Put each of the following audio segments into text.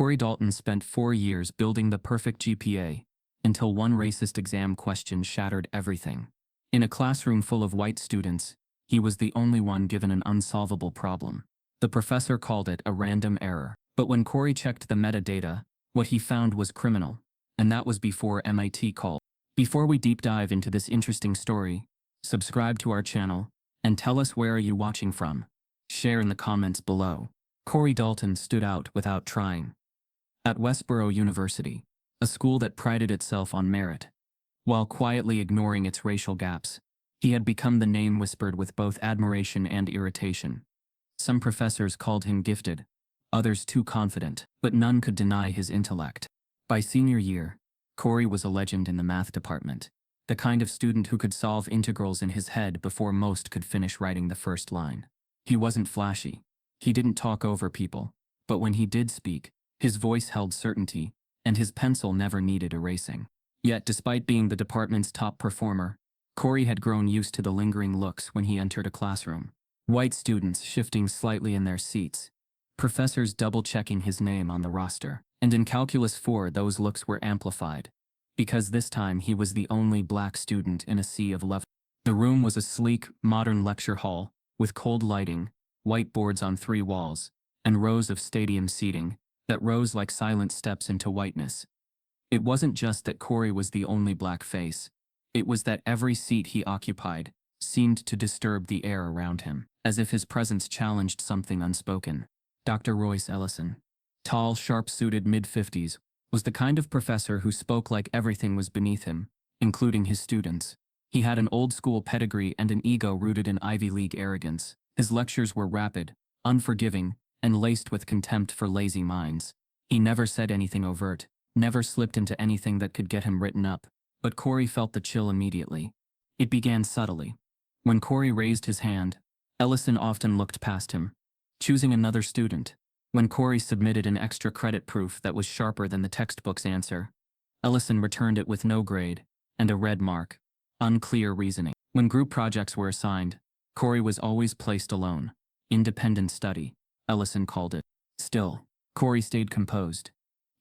Corey Dalton spent 4 years building the perfect GPA, until one racist exam question shattered everything. In a classroom full of white students, he was the only one given an unsolvable problem. The professor called it a random error. But when Corey checked the metadata, what he found was criminal. And that was before MIT called. Before we deep dive into this interesting story, subscribe to our channel, and tell us where are you watching from. Share in the comments below. Corey Dalton stood out without trying. At Westboro University, a school that prided itself on merit, while quietly ignoring its racial gaps, he had become the name whispered with both admiration and irritation. Some professors called him gifted, others too confident, but none could deny his intellect. By senior year, Corey was a legend in the math department, the kind of student who could solve integrals in his head before most could finish writing the first line. He wasn't flashy. He didn't talk over people, but when he did speak, his voice held certainty, and his pencil never needed erasing. Yet despite being the department's top performer, Corey had grown used to the lingering looks when he entered a classroom. White students shifting slightly in their seats, professors double-checking his name on the roster, and in Calculus 4 those looks were amplified, because this time he was the only black student in a sea of love. The room was a sleek, modern lecture hall, with cold lighting, whiteboards on 3 walls, and rows of stadium seating that rose like silent steps into whiteness. It wasn't just that Corey was the only black face, it was that every seat he occupied seemed to disturb the air around him, as if his presence challenged something unspoken. Dr. Royce Ellison, tall, sharp-suited mid-50s, was the kind of professor who spoke like everything was beneath him, including his students. He had an old-school pedigree and an ego rooted in Ivy League arrogance. His lectures were rapid, unforgiving, and laced with contempt for lazy minds. He never said anything overt, never slipped into anything that could get him written up, but Corey felt the chill immediately. It began subtly. When Corey raised his hand, Ellison often looked past him, choosing another student. When Corey submitted an extra credit proof that was sharper than the textbook's answer, Ellison returned it with no grade and a red mark. Unclear reasoning. When group projects were assigned, Corey was always placed alone. Independent study, Ellison called it. Still, Corey stayed composed.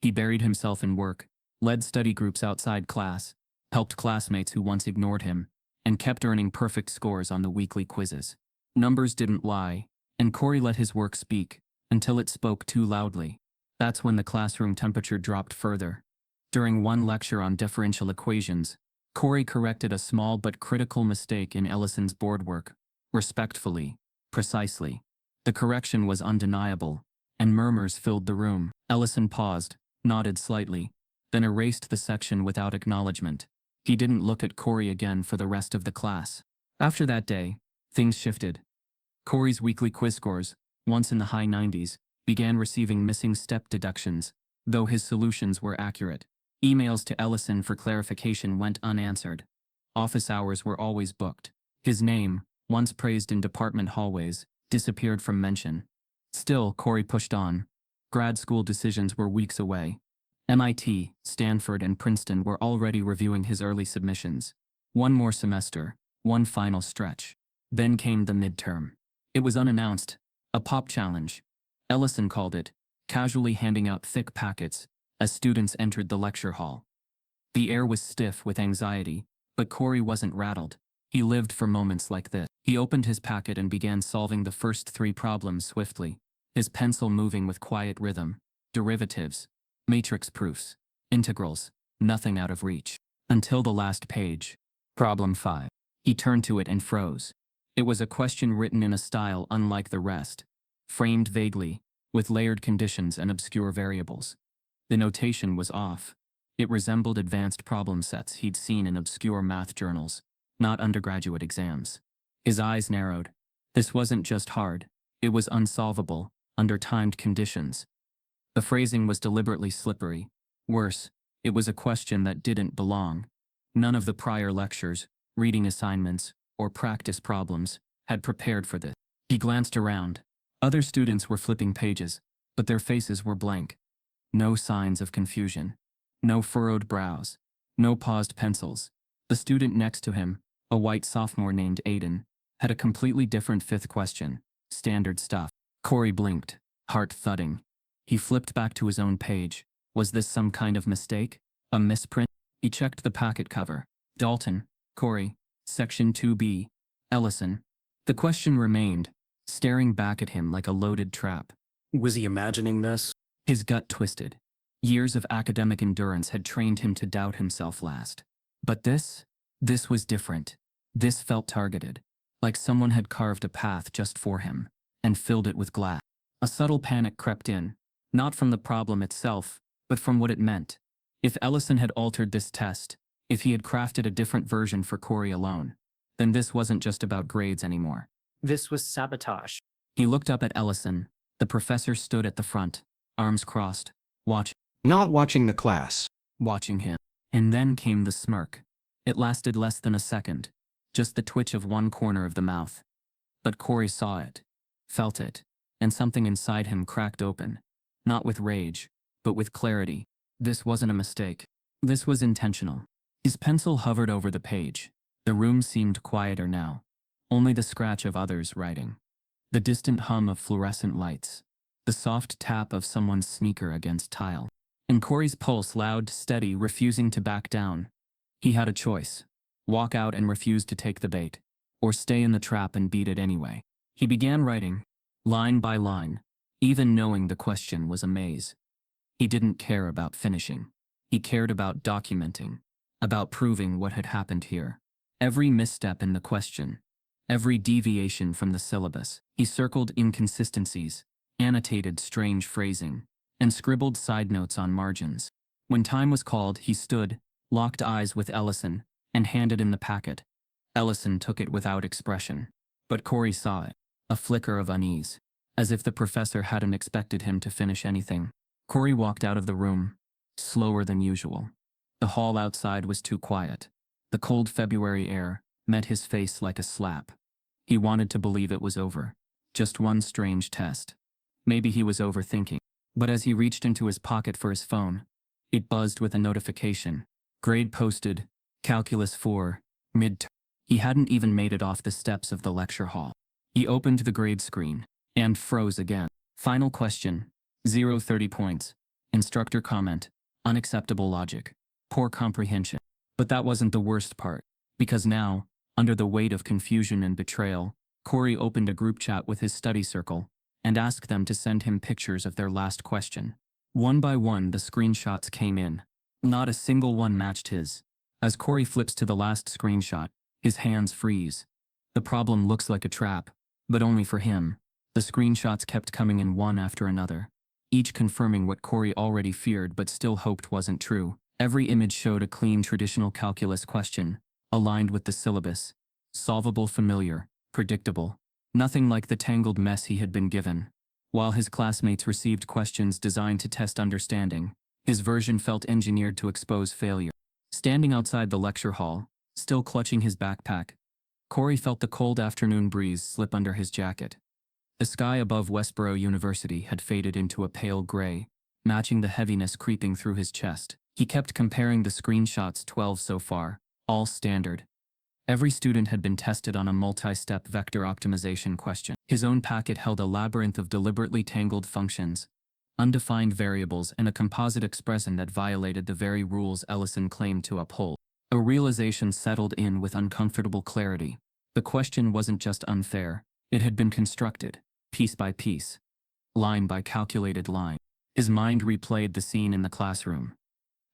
He buried himself in work, led study groups outside class, helped classmates who once ignored him, and kept earning perfect scores on the weekly quizzes. Numbers didn't lie, and Corey let his work speak, until it spoke too loudly. That's when the classroom temperature dropped further. During one lecture on differential equations, Corey corrected a small but critical mistake in Ellison's board work, respectfully, precisely. The correction was undeniable, and murmurs filled the room. Ellison paused, nodded slightly, then erased the section without acknowledgement. He didn't look at Corey again for the rest of the class. After that day, things shifted. Corey's weekly quiz scores, once in the high 90s, began receiving missing step deductions, though his solutions were accurate. Emails to Ellison for clarification went unanswered. Office hours were always booked. His name, once praised in department hallways, disappeared from mention. Still, Corey pushed on. Grad school decisions were weeks away. MIT, Stanford, and Princeton were already reviewing his early submissions. One more semester, one final stretch. Then came the midterm. It was unannounced, a pop challenge. Ellison called it, casually handing out thick packets as students entered the lecture hall. The air was stiff with anxiety, but Corey wasn't rattled. He lived for moments like this. He opened his packet and began solving the first 3 problems swiftly, his pencil moving with quiet rhythm. Derivatives, matrix proofs, integrals, nothing out of reach. Until the last page. Problem 5. He turned to it and froze. It was a question written in a style unlike the rest, framed vaguely, with layered conditions and obscure variables. The notation was off. It resembled advanced problem sets he'd seen in obscure math journals, not undergraduate exams. His eyes narrowed. This wasn't just hard, it was unsolvable, under timed conditions. The phrasing was deliberately slippery. Worse, it was a question that didn't belong. None of the prior lectures, reading assignments, or practice problems had prepared for this. He glanced around. Other students were flipping pages, but their faces were blank. No signs of confusion. No furrowed brows. No paused pencils. The student next to him, a white sophomore named Aiden, had a completely different 5th question. Standard stuff. Corey blinked, heart thudding. He flipped back to his own page. Was this some kind of mistake? A misprint? He checked the packet cover. Dalton, Corey, Section 2B, Ellison. The question remained, staring back at him like a loaded trap. Was he imagining this? His gut twisted. Years of academic endurance had trained him to doubt himself last. But this was different. This felt targeted, like someone had carved a path just for him, and filled it with glass. A subtle panic crept in, not from the problem itself, but from what it meant. If Ellison had altered this test, if he had crafted a different version for Corey alone, then this wasn't just about grades anymore. This was sabotage. He looked up at Ellison. The professor stood at the front, arms crossed, Not watching the class. watching him. And then came the smirk. It lasted less than a second, just the twitch of one corner of the mouth. But Corey saw it, felt it, and something inside him cracked open, not with rage, but with clarity. This wasn't a mistake. This was intentional. His pencil hovered over the page. The room seemed quieter now. Only the scratch of others writing. The distant hum of fluorescent lights. The soft tap of someone's sneaker against tile. And Corey's pulse loud, steady, refusing to back down. He had a choice. Walk out and refuse to take the bait. Or stay in the trap and beat it anyway. He began writing, line by line, even knowing the question was a maze. He didn't care about finishing. He cared about documenting, about proving what had happened here. Every misstep in the question, every deviation from the syllabus. He circled inconsistencies, annotated strange phrasing, and scribbled side notes on margins. When time was called, he stood, locked eyes with Ellison, and handed him the packet. Ellison took it without expression. But Corey saw it, a flicker of unease, as if the professor hadn't expected him to finish anything. Corey walked out of the room, slower than usual. The hall outside was too quiet. The cold February air met his face like a slap. He wanted to believe it was over. Just one strange test. Maybe he was overthinking. But as he reached into his pocket for his phone, it buzzed with a notification. Grade posted, Calculus 4, mid-term. He hadn't even made it off the steps of the lecture hall. He opened the grade screen and froze again. Final question, 30 points. Instructor comment, unacceptable logic, poor comprehension. But that wasn't the worst part, because now, under the weight of confusion and betrayal, Corey opened a group chat with his study circle and asked them to send him pictures of their last question. One by one, the screenshots came in. Not a single one matched his. As Corey flips to the last screenshot, his hands freeze. The problem looks like a trap, but only for him. The screenshots kept coming in one after another, each confirming what Corey already feared but still hoped wasn't true. Every image showed a clean traditional calculus question, aligned with the syllabus, solvable, familiar, predictable. Nothing like the tangled mess he had been given. While his classmates received questions designed to test understanding, his version felt engineered to expose failure. Standing outside the lecture hall, still clutching his backpack, Corey felt the cold afternoon breeze slip under his jacket. The sky above Westboro University had faded into a pale gray, matching the heaviness creeping through his chest. He kept comparing the screenshots, 12 so far, all standard. Every student had been tested on a multi-step vector optimization question. His own packet held a labyrinth of deliberately tangled functions, undefined variables, and a composite expression that violated the very rules Ellison claimed to uphold. A realization settled in with uncomfortable clarity. The question wasn't just unfair, it had been constructed, piece by piece, line by calculated line. His mind replayed the scene in the classroom.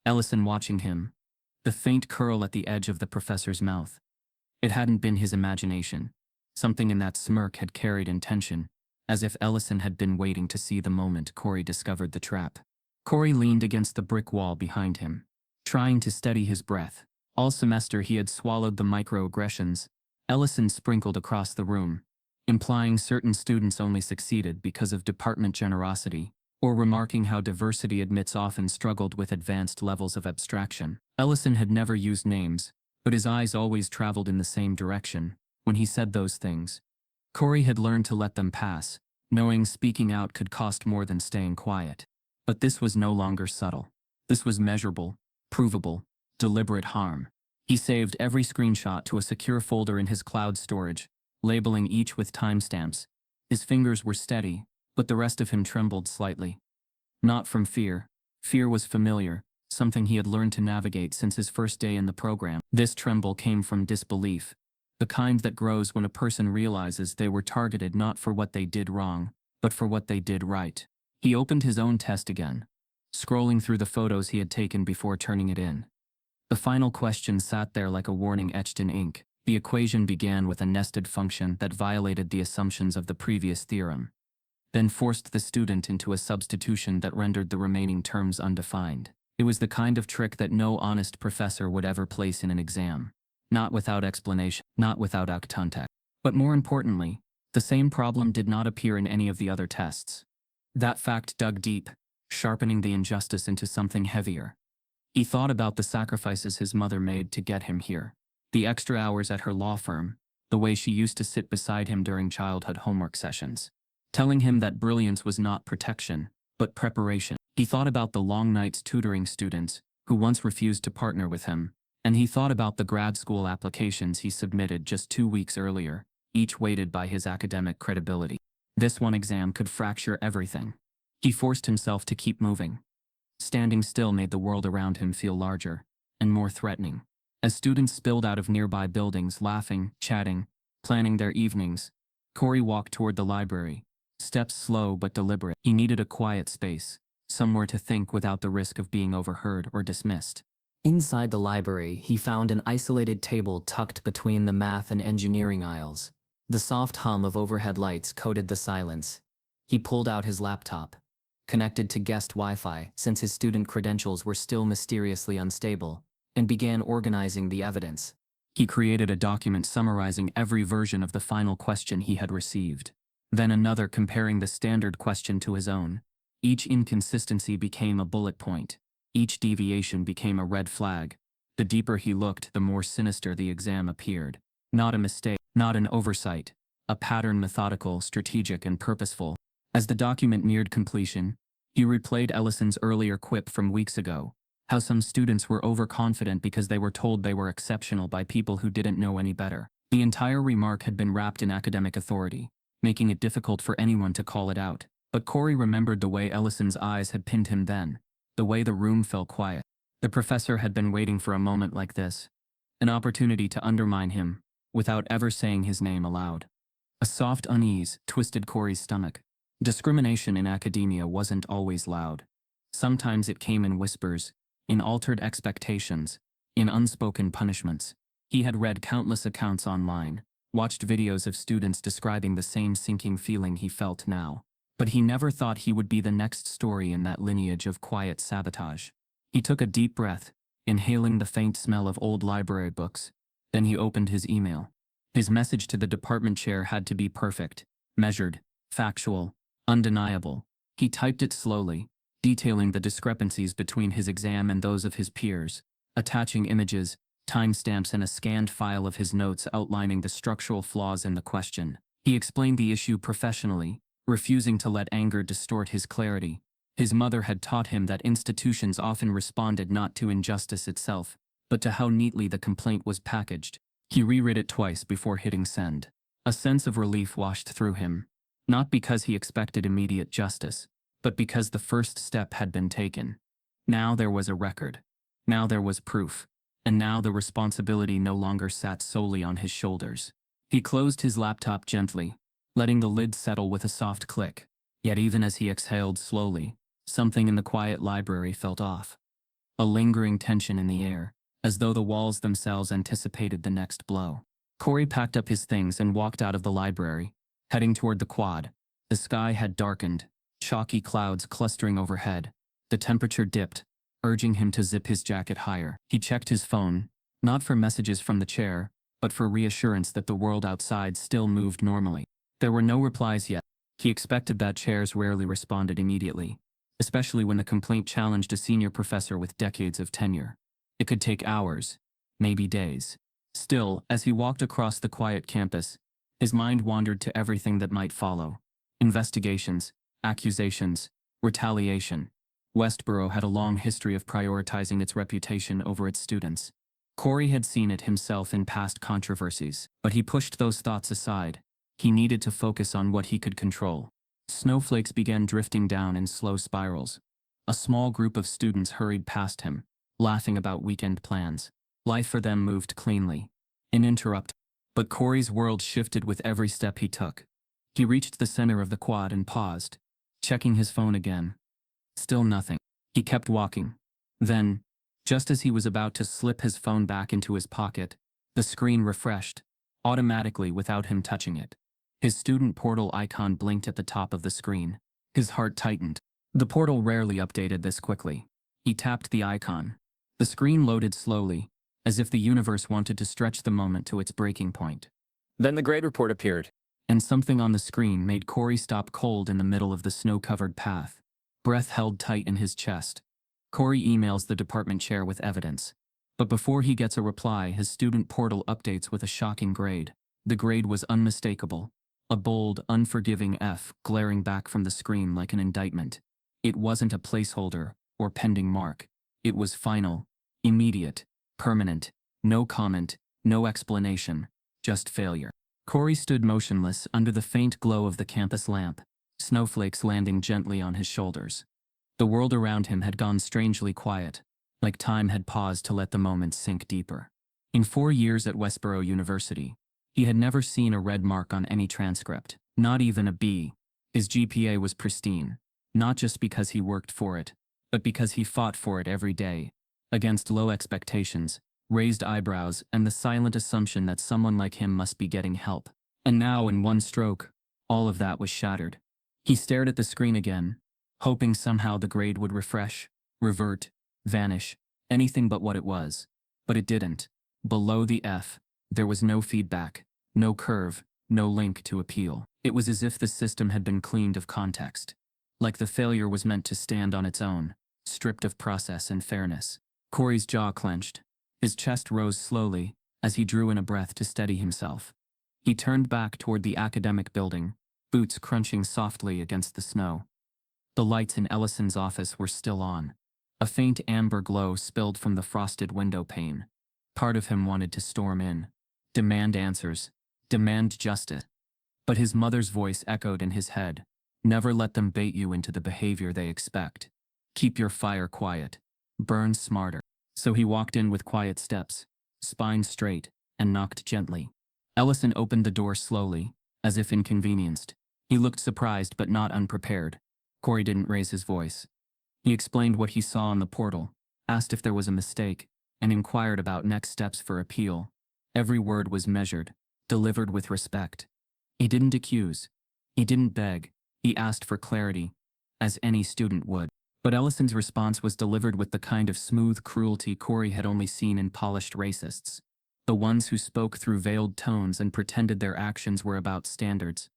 Ellison watching him, the faint curl at the edge of the professor's mouth. It hadn't been his imagination. Something in that smirk had carried intention, as if Ellison had been waiting to see the moment Corey discovered the trap. Corey leaned against the brick wall behind him, trying to steady his breath. All semester he had swallowed the microaggressions Ellison sprinkled across the room, implying certain students only succeeded because of department generosity, or remarking how diversity admits often struggled with advanced levels of abstraction. Ellison had never used names, but his eyes always traveled in the same direction when he said those things. Corey had learned to let them pass, knowing speaking out could cost more than staying quiet. But this was no longer subtle. This was measurable, provable, deliberate harm. He saved every screenshot to a secure folder in his cloud storage, labeling each with timestamps. His fingers were steady, but the rest of him trembled slightly. Not from fear. Fear was familiar, something he had learned to navigate since his first day in the program. This tremble came from disbelief, the kind that grows when a person realizes they were targeted not for what they did wrong, but for what they did right. He opened his own test again, scrolling through the photos he had taken before turning it in. The final question sat there like a warning etched in ink. The equation began with a nested function that violated the assumptions of the previous theorem, then forced the student into a substitution that rendered the remaining terms undefined. It was the kind of trick that no honest professor would ever place in an exam. Not without explanation, not without context. But more importantly, the same problem did not appear in any of the other tests. That fact dug deep, sharpening the injustice into something heavier. He thought about the sacrifices his mother made to get him here. The extra hours at her law firm, the way she used to sit beside him during childhood homework sessions, telling him that brilliance was not protection, but preparation. He thought about the long nights tutoring students who once refused to partner with him, and he thought about the grad school applications he submitted just 2 weeks earlier, each weighted by his academic credibility. This one exam could fracture everything. He forced himself to keep moving. Standing still made the world around him feel larger and more threatening. As students spilled out of nearby buildings, laughing, chatting, planning their evenings, Corey walked toward the library, steps slow but deliberate. He needed a quiet space, somewhere to think without the risk of being overheard or dismissed. Inside the library, he found an isolated table tucked between the math and engineering aisles. The soft hum of overhead lights coated the silence. He pulled out his laptop, connected to guest Wi-Fi since his student credentials were still mysteriously unstable, and began organizing the evidence. He created a document summarizing every version of the final question he had received, then another comparing the standard question to his own. Each inconsistency became a bullet point. Each deviation became a red flag. The deeper he looked, the more sinister the exam appeared. Not a mistake, not an oversight, a pattern methodical, strategic, and purposeful. As the document neared completion, he replayed Ellison's earlier quip from weeks ago, how some students were overconfident because they were told they were exceptional by people who didn't know any better. The entire remark had been wrapped in academic authority, making it difficult for anyone to call it out. But Corey remembered the way Ellison's eyes had pinned him then, the way the room fell quiet. The professor had been waiting for a moment like this, an opportunity to undermine him, without ever saying his name aloud. A soft unease twisted Corey's stomach. Discrimination in academia wasn't always loud. Sometimes it came in whispers, in altered expectations, in unspoken punishments. He had read countless accounts online, watched videos of students describing the same sinking feeling he felt now. But he never thought he would be the next story in that lineage of quiet sabotage. He took a deep breath, inhaling the faint smell of old library books. Then he opened his email. His message to the department chair had to be perfect, measured, factual, undeniable. He typed it slowly, detailing the discrepancies between his exam and those of his peers, attaching images, timestamps, and a scanned file of his notes outlining the structural flaws in the question. He explained the issue professionally, refusing to let anger distort his clarity. His mother had taught him that institutions often responded not to injustice itself, but to how neatly the complaint was packaged. He reread it twice before hitting send. A sense of relief washed through him, not because he expected immediate justice, but because the first step had been taken. Now there was a record. Now there was proof. And now the responsibility no longer sat solely on his shoulders. He closed his laptop gently, letting the lid settle with a soft click. Yet even as he exhaled slowly, something in the quiet library felt off. A lingering tension in the air, as though the walls themselves anticipated the next blow. Corey packed up his things and walked out of the library, heading toward the quad. The sky had darkened, chalky clouds clustering overhead. The temperature dipped, urging him to zip his jacket higher. He checked his phone, not for messages from the chair, but for reassurance that the world outside still moved normally. There were no replies yet. He expected that chairs rarely responded immediately, especially when the complaint challenged a senior professor with decades of tenure. It could take hours, maybe days. Still, as he walked across the quiet campus, his mind wandered to everything that might follow. Investigations, accusations, retaliation. Westboro had a long history of prioritizing its reputation over its students. Corey had seen it himself in past controversies, but he pushed those thoughts aside. He needed to focus on what he could control. Snowflakes began drifting down in slow spirals, A small group of students hurried past him, laughing about weekend plans. Life for them moved cleanly. Uninterrupted. But Corey's world shifted with every step he took. He reached the center of the quad and paused, checking his phone again. Still nothing. He kept walking. Then, just as he was about to slip his phone back into his pocket, the screen refreshed, automatically without him touching it. His student portal icon blinked at the top of the screen. His heart tightened. The portal rarely updated this quickly. He tapped the icon. The screen loaded slowly, as if the universe wanted to stretch the moment to its breaking point. Then the grade report appeared. And something on the screen made Corey stop cold in the middle of the snow-covered path. Breath held tight in his chest. Corey emails the department chair with evidence. But before he gets a reply, his student portal updates with a shocking grade. The grade was unmistakable. A bold, unforgiving F glaring back from the screen like an indictment. It wasn't a placeholder or pending mark. It was final, immediate, permanent, no comment, no explanation, just failure. Corey stood motionless under the faint glow of the campus lamp, snowflakes landing gently on his shoulders. The world around him had gone strangely quiet, like time had paused to let the moment sink deeper. In 4 years at Westboro University, he had never seen a red mark on any transcript, not even a B. His GPA was pristine, not just because he worked for it, but because he fought for it every day, against low expectations, raised eyebrows, and the silent assumption that someone like him must be getting help. And now, in one stroke, all of that was shattered. He stared at the screen again, hoping somehow the grade would refresh, revert, vanish, anything but what it was. But it didn't. Below the F, there was no feedback, no curve, no link to appeal. It was as if the system had been cleaned of context. Like the failure was meant to stand on its own, stripped of process and fairness. Corey's jaw clenched. His chest rose slowly as he drew in a breath to steady himself. He turned back toward the academic building, boots crunching softly against the snow. The lights in Ellison's office were still on. A faint amber glow spilled from the frosted window pane. Part of him wanted to storm in, demand answers, demand justice. But his mother's voice echoed in his head. Never let them bait you into the behavior they expect. Keep your fire quiet. Burn smarter. So he walked in with quiet steps, spine straight, and knocked gently. Ellison opened the door slowly, as if inconvenienced. He looked surprised but not unprepared. Corey didn't raise his voice. He explained what he saw on the portal, asked if there was a mistake, and inquired about next steps for appeal. Every word was measured, delivered with respect. He didn't accuse. He didn't beg. He asked for clarity, as any student would. But Ellison's response was delivered with the kind of smooth cruelty Corey had only seen in polished racists. The ones who spoke through veiled tones and pretended their actions were about standards.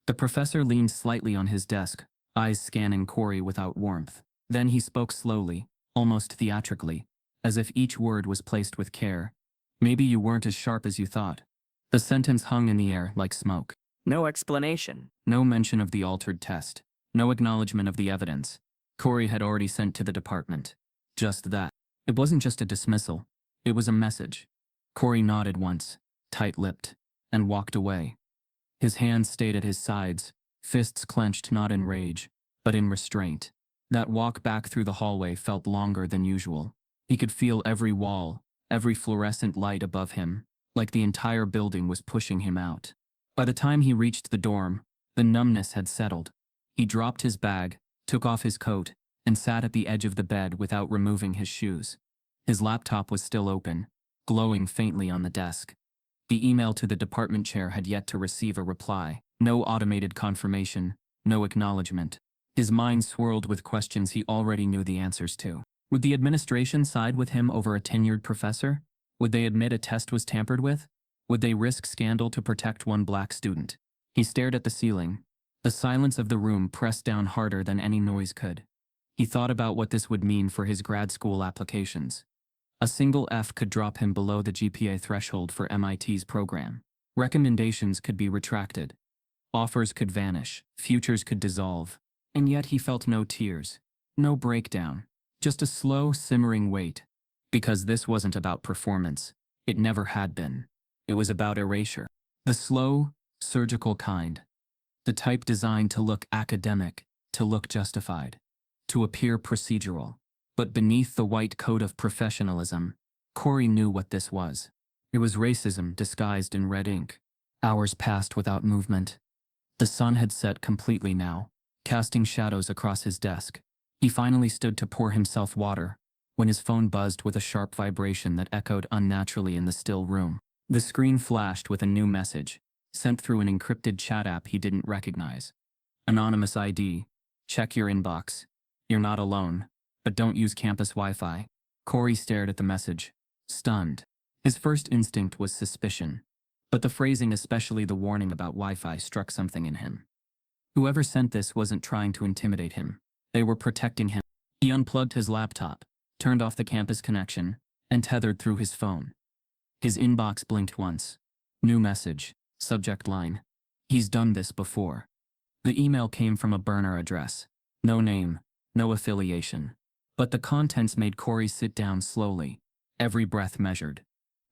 The professor leaned slightly on his desk, eyes scanning Corey without warmth. Then he spoke slowly, almost theatrically, as if each word was placed with care. Maybe you weren't as sharp as you thought. The sentence hung in the air like smoke. No explanation. No mention of the altered test. No acknowledgement of the evidence Corey had already sent to the department. Just that. It wasn't just a dismissal. It was a message. Corey nodded once, tight-lipped, and walked away. His hands stayed at his sides, fists clenched not in rage, but in restraint. That walk back through the hallway felt longer than usual. He could feel every wall, every fluorescent light above him, like the entire building was pushing him out. By the time he reached the dorm, the numbness had settled. He dropped his bag, took off his coat, and sat at the edge of the bed without removing his shoes. His laptop was still open, glowing faintly on the desk. The email to the department chair had yet to receive a reply. No automated confirmation, no acknowledgement. His mind swirled with questions he already knew the answers to. Would the administration side with him over a tenured professor? Would they admit a test was tampered with? Would they risk scandal to protect one black student? He stared at the ceiling. The silence of the room pressed down harder than any noise could. He thought about what this would mean for his grad school applications. A single F could drop him below the GPA threshold for MIT's program. Recommendations could be retracted. Offers could vanish. Futures could dissolve. And yet he felt no tears. No breakdown. Just a slow, simmering weight. Because this wasn't about performance. It never had been. It was about erasure. The slow, surgical kind. The type designed to look academic, to look justified. to appear procedural. But beneath the white coat of professionalism, Corey knew what this was. It was racism disguised in red ink. Hours passed without movement. The sun had set completely now, casting shadows across his desk. He finally stood to pour himself water, when his phone buzzed with a sharp vibration that echoed unnaturally in the still room. The screen flashed with a new message, sent through an encrypted chat app he didn't recognize. Anonymous ID. Check your inbox. You're not alone, but don't use campus Wi-Fi. Corey stared at the message, stunned. His first instinct was suspicion, but the phrasing, especially the warning about Wi-Fi, struck something in him. Whoever sent this wasn't trying to intimidate him. They were protecting him. He unplugged his laptop, turned off the campus connection, and tethered through his phone. His inbox blinked once. New message, subject line. He's done this before. The email came from a burner address. No name, no affiliation. But the contents made Corey sit down slowly, every breath measured.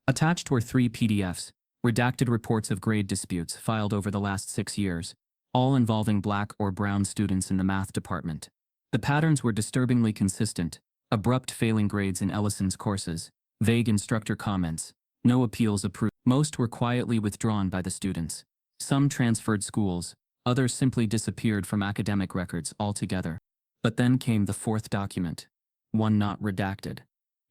Attached were 3 PDFs, redacted reports of grade disputes filed over the last 6 years, all involving black or brown students in the math department. The patterns were disturbingly consistent: abrupt failing grades in Ellison's courses, vague instructor comments, no appeals approved. Most were quietly withdrawn by the students. Some transferred schools, others simply disappeared from academic records altogether. But then came the 4th document, one not redacted.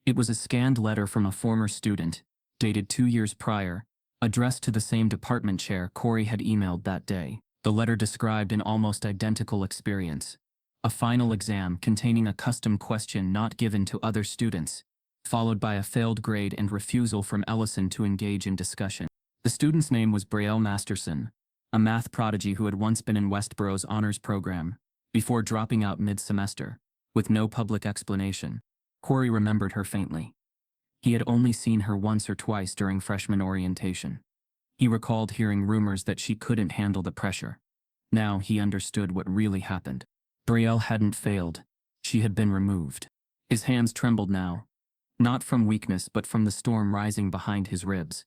It was a scanned letter from a former student, dated 2 years prior, addressed to the same department chair Corey had emailed that day. The letter described an almost identical experience: a final exam containing a custom question not given to other students, followed by a failed grade and refusal from Ellison to engage in discussion. The student's name was Brielle Masterson, a math prodigy who had once been in Westborough's honors program, before dropping out mid-semester, with no public explanation. Corey remembered her faintly. He had only seen her once or twice during freshman orientation. He recalled hearing rumors that she couldn't handle the pressure. Now he understood what really happened. Brielle hadn't failed. She had been removed. His hands trembled now, not from weakness but from the storm rising behind his ribs.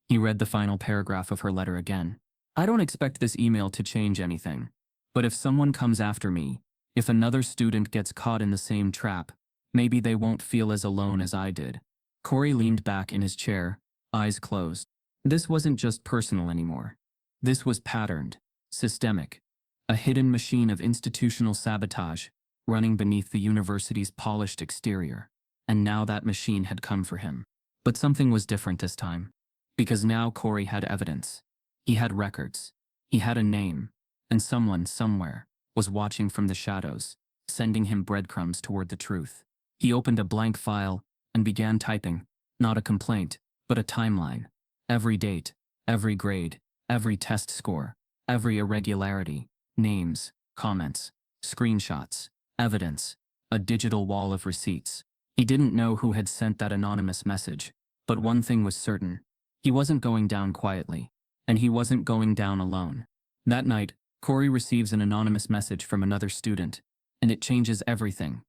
He read the final paragraph of her letter again. I don't expect this email to change anything, but if someone comes after me, if another student gets caught in the same trap, maybe they won't feel as alone as I did. Corey leaned back in his chair, eyes closed. This wasn't just personal anymore. This was patterned, systemic, a hidden machine of institutional sabotage running beneath the university's polished exterior. And now that machine had come for him. But something was different this time. Because now Corey had evidence. He had records. He had a name. And someone, somewhere, was watching from the shadows, sending him breadcrumbs toward the truth. He opened a blank file and began typing, not a complaint, but a timeline. Every date, every grade, every test score, every irregularity, names, comments, screenshots, evidence, a digital wall of receipts. He didn't know who had sent that anonymous message, but one thing was certain. He wasn't going down quietly, and he wasn't going down alone. That night, Corey receives an anonymous message from another student, and it changes everything.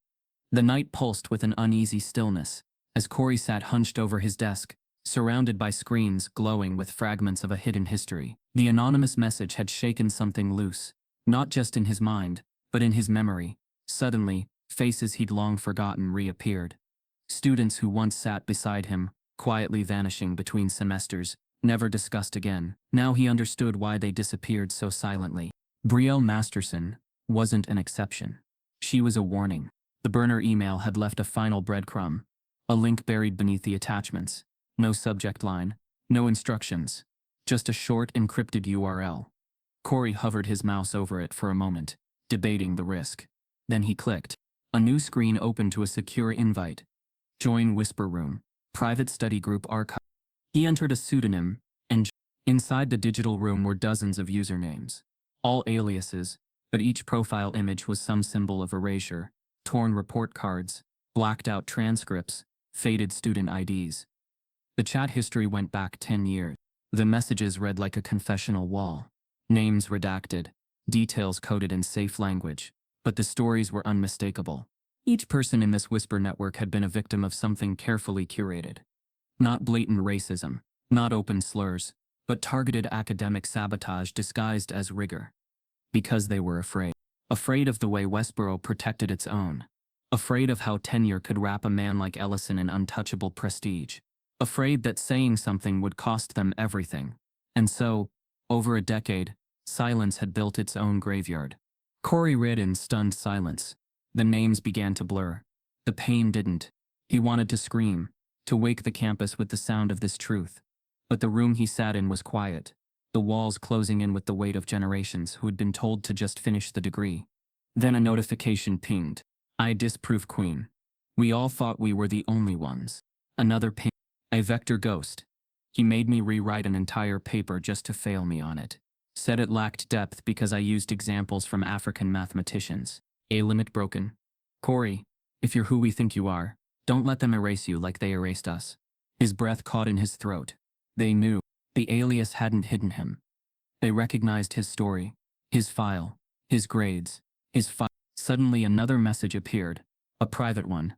The night pulsed with an uneasy stillness, as Corey sat hunched over his desk, surrounded by screens glowing with fragments of a hidden history. The anonymous message had shaken something loose, not just in his mind, but in his memory. Suddenly, faces he'd long forgotten reappeared. Students who once sat beside him, quietly vanishing between semesters, never discussed again. Now he understood why they disappeared so silently. Brielle Masterson wasn't an exception. She was a warning. The burner email had left a final breadcrumb, a link buried beneath the attachments. No subject line, no instructions, just a short encrypted URL. Corey hovered his mouse over it for a moment, debating the risk. Then he clicked. A new screen opened to a secure invite. Join Whisper Room, private study group archive. He entered a pseudonym, and inside the digital room were dozens of usernames. All aliases, but each profile image was some symbol of erasure: torn report cards, blacked out transcripts, faded student IDs. The chat history went back 10 years. The messages read like a confessional wall. Names redacted, details coded in safe language, but the stories were unmistakable. Each person in this whisper network had been a victim of something carefully curated. Not blatant racism, not open slurs, but targeted academic sabotage disguised as rigor. Because they were afraid. Afraid of the way Westboro protected its own. Afraid of how tenure could wrap a man like Ellison in untouchable prestige. Afraid that saying something would cost them everything. And so, over a decade, silence had built its own graveyard. Corey read in stunned silence. The names began to blur. The pain didn't. He wanted to scream, to wake the campus with the sound of this truth. But the room he sat in was quiet, the walls closing in with the weight of generations who had been told to just finish the degree. Then a notification pinged. I disprove Queen. We all thought we were the only ones. Another ping. A vector ghost. He made me rewrite an entire paper just to fail me on it. Said it lacked depth because I used examples from African mathematicians. A limit broken. Corey, if you're who we think you are, don't let them erase you like they erased us. His breath caught in his throat. They knew. The alias hadn't hidden him. They recognized his story, his file, his grades, his file. Suddenly another message appeared, a private one.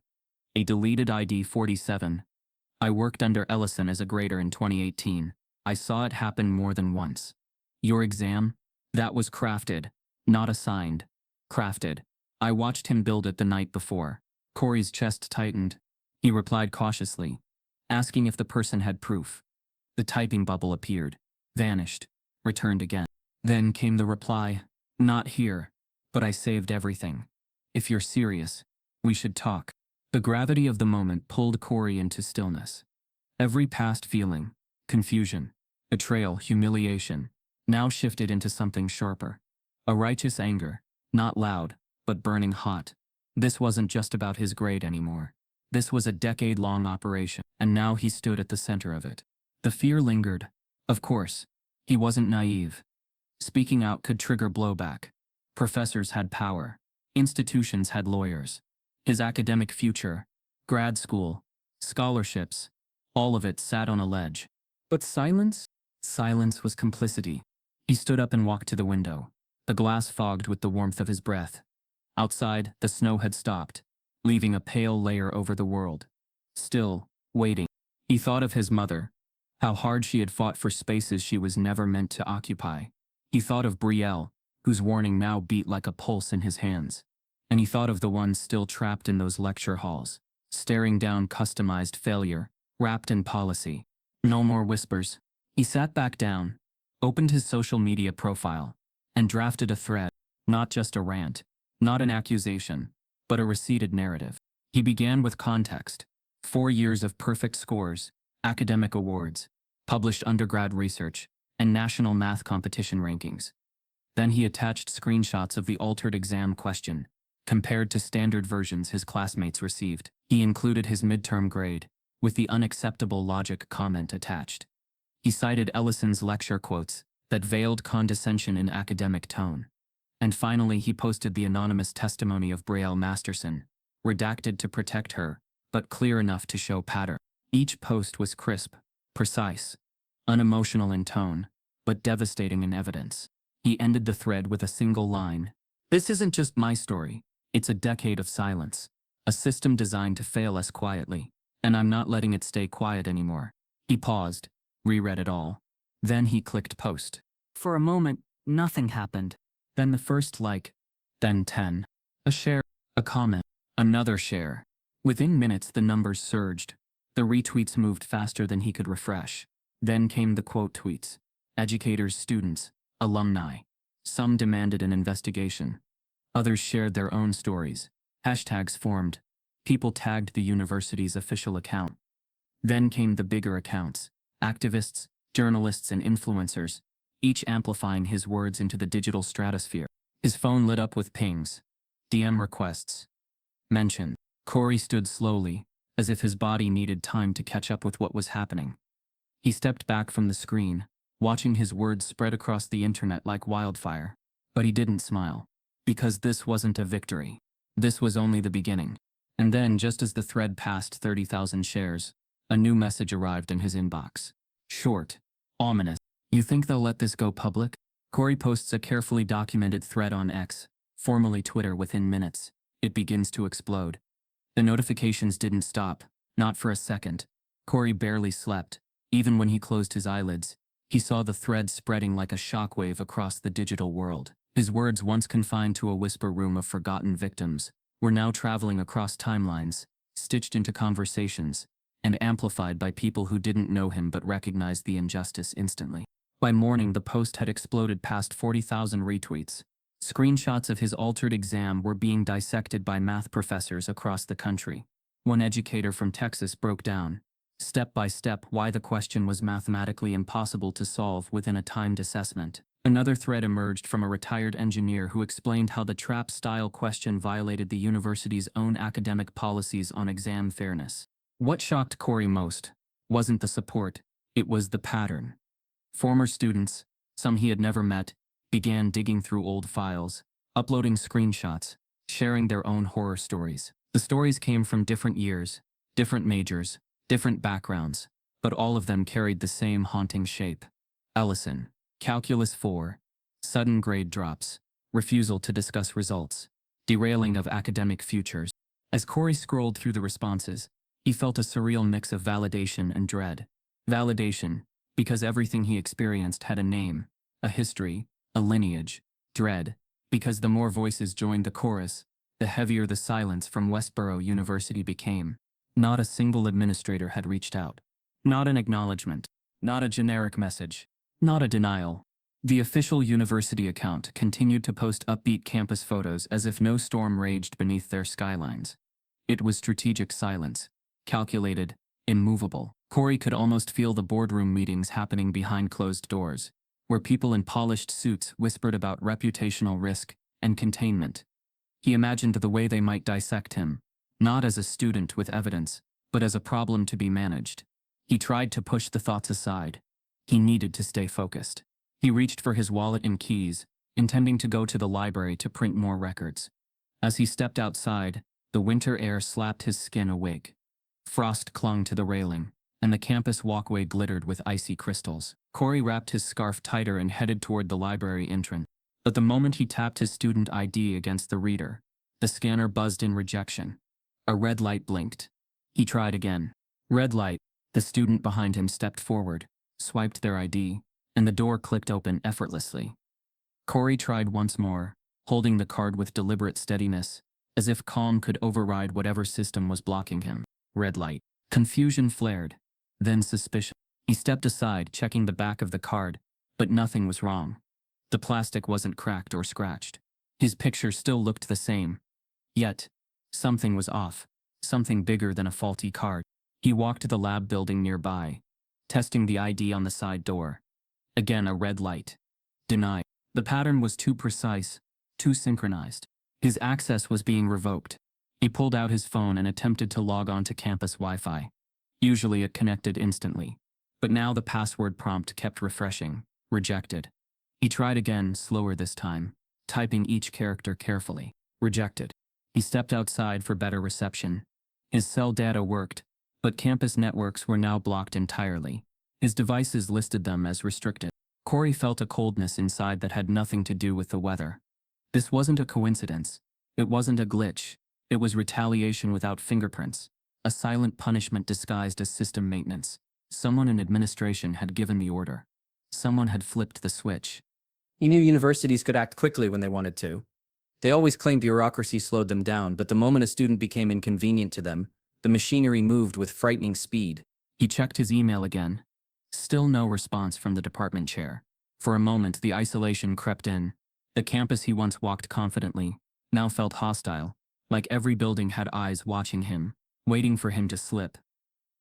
A deleted ID 47. I worked under Ellison as a grader in 2018. I saw it happen more than once. Your exam? That was crafted, not assigned. Crafted. I watched him build it the night before. Corey's chest tightened. He replied cautiously, asking if the person had proof. The typing bubble appeared, vanished, returned again. Then came the reply, not here, but I saved everything. If you're serious, we should talk. The gravity of the moment pulled Corey into stillness. Every past feeling, confusion, betrayal, humiliation, now shifted into something sharper. A righteous anger, not loud, but burning hot. This wasn't just about his grade anymore. This was a decade-long operation, and now he stood at the center of it. The fear lingered. Of course, he wasn't naive. Speaking out could trigger blowback. Professors had power. Institutions had lawyers. His academic future, grad school, scholarships, all of it sat on a ledge. But silence? Silence was complicity. He stood up and walked to the window, the glass fogged with the warmth of his breath. Outside, the snow had stopped, leaving a pale layer over the world. Still, waiting. He thought of his mother, how hard she had fought for spaces she was never meant to occupy. He thought of Brielle, whose warning now beat like a pulse in his hands. And he thought of the ones still trapped in those lecture halls, staring down customized failure, wrapped in policy. No more whispers. He sat back down, opened his social media profile, and drafted a thread, not just a rant, not an accusation, but a receipted narrative. He began with context. 4 years of perfect scores, academic awards, published undergrad research, and national math competition rankings. Then he attached screenshots of the altered exam question, compared to standard versions his classmates received. He included his midterm grade, with the unacceptable logic comment attached. He cited Ellison's lecture quotes that veiled condescension in academic tone. And finally he posted the anonymous testimony of Brielle Masterson, redacted to protect her, but clear enough to show pattern. Each post was crisp, precise, unemotional in tone, but devastating in evidence. He ended the thread with a single line. This isn't just my story. It's a decade of silence. A system designed to fail us quietly. And I'm not letting it stay quiet anymore. He paused, reread it all. Then he clicked post. For a moment, nothing happened. Then the first like. Then 10. A share. A comment. Another share. Within minutes the numbers surged. The retweets moved faster than he could refresh. Then came the quote tweets. Educators, students, alumni. Some demanded an investigation. Others shared their own stories. Hashtags formed. People tagged the university's official account. Then came the bigger accounts. Activists, journalists, and influencers, each amplifying his words into the digital stratosphere. His phone lit up with pings. DM requests. Mention. Corey stood slowly, as if his body needed time to catch up with what was happening. He stepped back from the screen, watching his words spread across the internet like wildfire. But he didn't smile. Because this wasn't a victory. This was only the beginning. And then, just as the thread passed 30,000 shares, a new message arrived in his inbox. Short. Ominous. You think they'll let this go public? Corey posts a carefully documented thread on X, formerly Twitter, within minutes. It begins to explode. The notifications didn't stop, not for a second. Corey barely slept. Even when he closed his eyelids, he saw the thread spreading like a shockwave across the digital world. His words, once confined to a whisper room of forgotten victims, were now traveling across timelines, stitched into conversations, and amplified by people who didn't know him but recognized the injustice instantly. By morning, the post had exploded past 40,000 retweets. Screenshots of his altered exam were being dissected by math professors across the country. One educator from Texas broke down, step by step, why the question was mathematically impossible to solve within a timed assessment. Another thread emerged from a retired engineer who explained how the trap-style question violated the university's own academic policies on exam fairness. What shocked Corey most wasn't the support, it was the pattern. Former students, some he had never met, began digging through old files, uploading screenshots, sharing their own horror stories. The stories came from different years, different majors, different backgrounds, but all of them carried the same haunting shape. Ellison, Calculus 4, sudden grade drops, refusal to discuss results, derailing of academic futures. As Corey scrolled through the responses, he felt a surreal mix of validation and dread. Validation, because everything he experienced had a name, a history, a lineage. Dread, because the more voices joined the chorus, the heavier the silence from Westboro University became. Not a single administrator had reached out. Not an acknowledgement. Not a generic message. Not a denial. The official university account continued to post upbeat campus photos as if no storm raged beneath their skylines. It was strategic silence, calculated, immovable. Corey could almost feel the boardroom meetings happening behind closed doors, where people in polished suits whispered about reputational risk and containment. He imagined the way they might dissect him, not as a student with evidence, but as a problem to be managed. He tried to push the thoughts aside. He needed to stay focused. He reached for his wallet and keys, intending to go to the library to print more records. As he stepped outside, the winter air slapped his skin awake. Frost clung to the railing, and the campus walkway glittered with icy crystals. Corey wrapped his scarf tighter and headed toward the library entrance. But the moment he tapped his student ID against the reader, the scanner buzzed in rejection. A red light blinked. He tried again. Red light. The student behind him stepped forward, swiped their ID, and the door clicked open effortlessly. Corey tried once more, holding the card with deliberate steadiness, as if calm could override whatever system was blocking him. Red light. Confusion flared, then suspicion. He stepped aside, checking the back of the card, but nothing was wrong. The plastic wasn't cracked or scratched. His picture still looked the same. Yet, something was off, something bigger than a faulty card. He walked to the lab building nearby, testing the ID on the side door. Again a red light. Denied. The pattern was too precise, too synchronized. His access was being revoked. He pulled out his phone and attempted to log on to campus Wi-Fi. Usually it connected instantly, but now the password prompt kept refreshing. Rejected. He tried again, slower this time, typing each character carefully. Rejected. He stepped outside for better reception. His cell data worked, but campus networks were now blocked entirely. His devices listed them as restricted. Corey felt a coldness inside that had nothing to do with the weather. This wasn't a coincidence. It wasn't a glitch. It was retaliation without fingerprints. A silent punishment disguised as system maintenance. Someone in administration had given the order. Someone had flipped the switch. He knew universities could act quickly when they wanted to. They always claimed bureaucracy slowed them down, but the moment a student became inconvenient to them, the machinery moved with frightening speed. He checked his email again. Still no response from the department chair. For a moment, the isolation crept in. The campus he once walked confidently now felt hostile, like every building had eyes watching him, waiting for him to slip.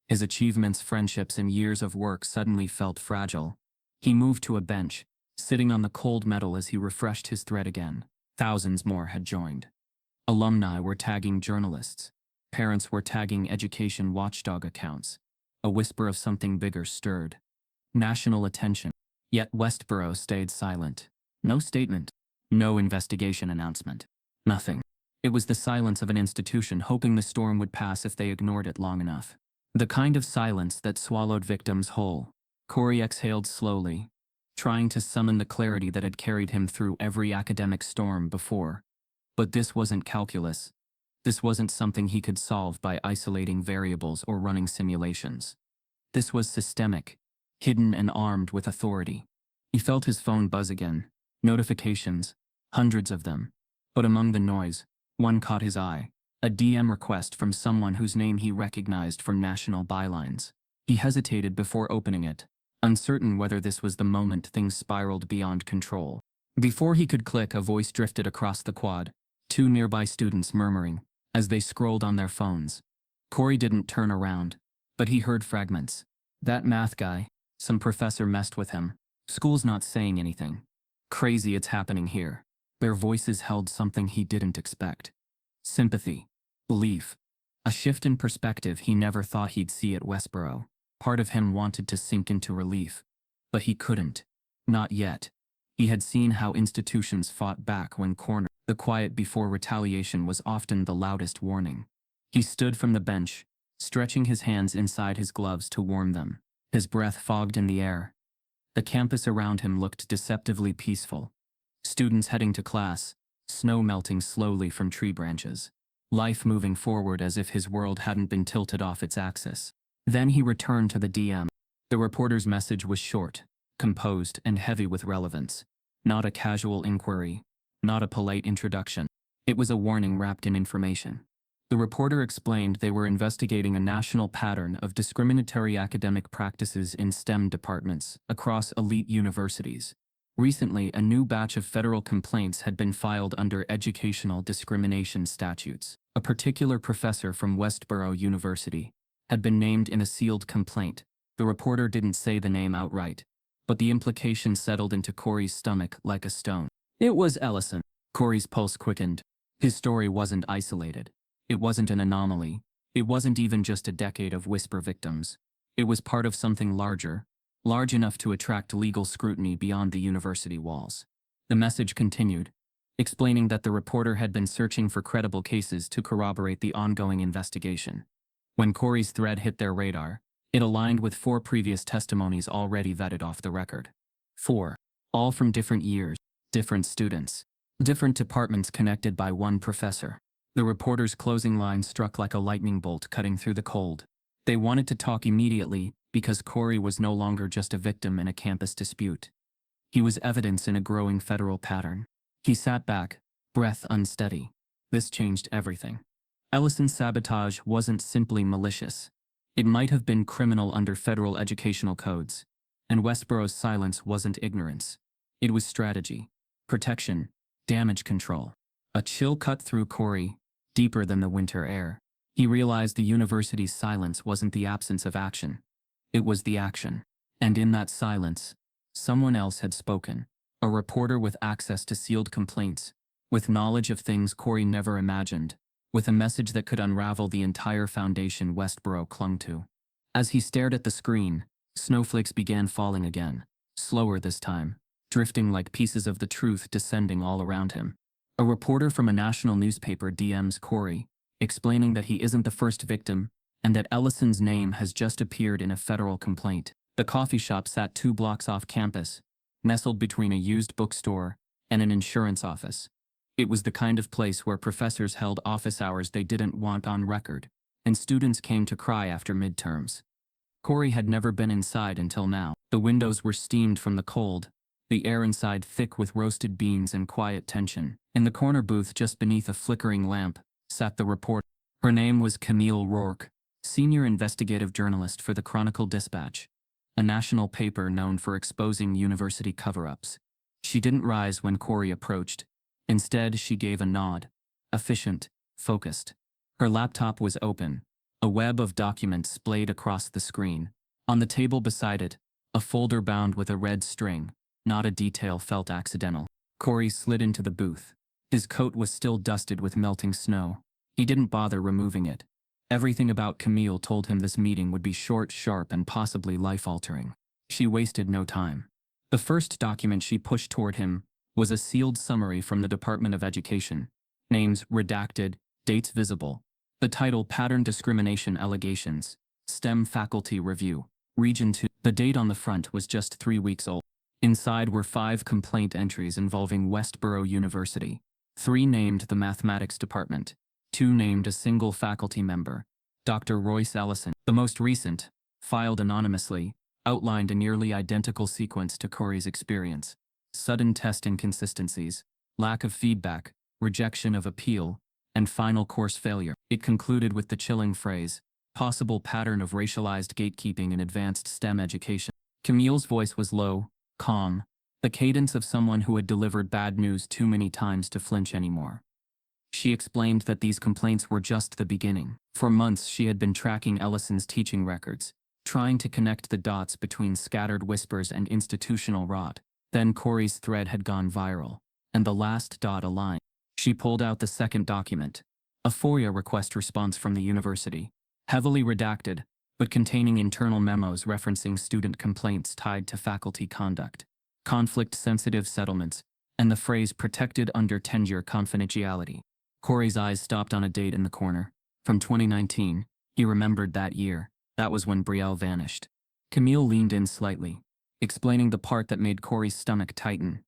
His achievements, friendships, and years of work suddenly felt fragile. He moved to a bench, sitting on the cold metal as he refreshed his thread again. Thousands more had joined. Alumni were tagging journalists. Parents were tagging education watchdog accounts. A whisper of something bigger stirred. National attention. Yet Westboro stayed silent. No statement. No investigation announcement. Nothing. It was the silence of an institution hoping the storm would pass if they ignored it long enough. The kind of silence that swallowed victims whole. Corey exhaled slowly, trying to summon the clarity that had carried him through every academic storm before. But this wasn't calculus. This wasn't something he could solve by isolating variables or running simulations. This was systemic, hidden and armed with authority. He felt his phone buzz again. Notifications, hundreds of them. But among the noise, one caught his eye, a DM request from someone whose name he recognized from national bylines. He hesitated before opening it, uncertain whether this was the moment things spiraled beyond control. Before he could click, a voice drifted across the quad, two nearby students murmuring, as they scrolled on their phones. Corey didn't turn around, but he heard fragments. That math guy, some professor messed with him. School's not saying anything. Crazy it's happening here. Their voices held something he didn't expect. Sympathy. Belief. A shift in perspective he never thought he'd see at Westboro. Part of him wanted to sink into relief. But he couldn't. Not yet. He had seen how institutions fought back when cornered. The quiet before retaliation was often the loudest warning. He stood from the bench, stretching his hands inside his gloves to warm them. His breath fogged in the air. The campus around him looked deceptively peaceful. Students heading to class, snow melting slowly from tree branches. Life moving forward as if his world hadn't been tilted off its axis. Then he returned to the DM. The reporter's message was short, composed, and heavy with relevance. Not a casual inquiry, not a polite introduction. It was a warning wrapped in information. The reporter explained they were investigating a national pattern of discriminatory academic practices in STEM departments across elite universities. Recently, a new batch of federal complaints had been filed under educational discrimination statutes. A particular professor from Westboro University had been named in a sealed complaint. The reporter didn't say the name outright, but the implication settled into Corey's stomach like a stone. It was Ellison. Corey's pulse quickened. His story wasn't isolated. It wasn't an anomaly. It wasn't even just a decade of whisper victims. It was part of something larger, large enough to attract legal scrutiny beyond the university walls. The message continued, explaining that the reporter had been searching for credible cases to corroborate the ongoing investigation. When Corey's thread hit their radar, it aligned with 4 previous testimonies already vetted off the record. 4. All from different years, different students, different departments connected by one professor. The reporter's closing line struck like a lightning bolt cutting through the cold. They wanted to talk immediately because Corey was no longer just a victim in a campus dispute. He was evidence in a growing federal pattern. He sat back, breath unsteady. This changed everything. Ellison's sabotage wasn't simply malicious. It might have been criminal under federal educational codes. And Westboro's silence wasn't ignorance. It was strategy, protection, damage control. A chill cut through Corey, deeper than the winter air. He realized the university's silence wasn't the absence of action. It was the action. And in that silence, someone else had spoken. A reporter with access to sealed complaints, with knowledge of things Corey never imagined, with a message that could unravel the entire foundation Westboro clung to. As he stared at the screen, snowflakes began falling again, slower this time, drifting like pieces of the truth descending all around him. A reporter from a national newspaper DMs Corey, explaining that he isn't the first victim and that Ellison's name has just appeared in a federal complaint. The coffee shop sat 2 blocks off campus, nestled between a used bookstore and an insurance office. It was the kind of place where professors held office hours they didn't want on record, and students came to cry after midterms. Corey had never been inside until now. The windows were steamed from the cold, the air inside thick with roasted beans and quiet tension. In the corner booth just beneath a flickering lamp, sat the reporter. Her name was Camille Rourke, senior investigative journalist for the Chronicle-Dispatch, a national paper known for exposing university cover-ups. She didn't rise when Corey approached. Instead, she gave a nod, efficient, focused. Her laptop was open, a web of documents splayed across the screen. On the table beside it, a folder bound with a red string. Not a detail felt accidental. Corey slid into the booth. His coat was still dusted with melting snow. He didn't bother removing it. Everything about Camille told him this meeting would be short, sharp, and possibly life-altering. She wasted no time. The first document she pushed toward him was a sealed summary from the Department of Education. Names redacted, dates visible. The title Pattern Discrimination Allegations, STEM Faculty Review, Region 2. The date on the front was just 3 weeks old. Inside were 5 complaint entries involving Westboro University. 3 named the mathematics department. 2 named a single faculty member, Dr. Royce Ellison. The most recent, filed anonymously, outlined a nearly identical sequence to Corey's experience. Sudden test inconsistencies, lack of feedback, rejection of appeal, and final course failure. It concluded with the chilling phrase, possible pattern of racialized gatekeeping in advanced STEM education. Camille's voice was low, calm, the cadence of someone who had delivered bad news too many times to flinch anymore. She explained that these complaints were just the beginning. For months she had been tracking Ellison's teaching records, trying to connect the dots between scattered whispers and institutional rot. Then Corey's thread had gone viral, and the last dot aligned. She pulled out the second document, a FOIA request response from the university, heavily redacted, but containing internal memos referencing student complaints tied to faculty conduct, conflict-sensitive settlements, and the phrase protected under tenure confidentiality. Corey's eyes stopped on a date in the corner. From 2019, he remembered that year. That was when Brielle vanished. Camille leaned in slightly, explaining the part that made Corey's stomach tighten.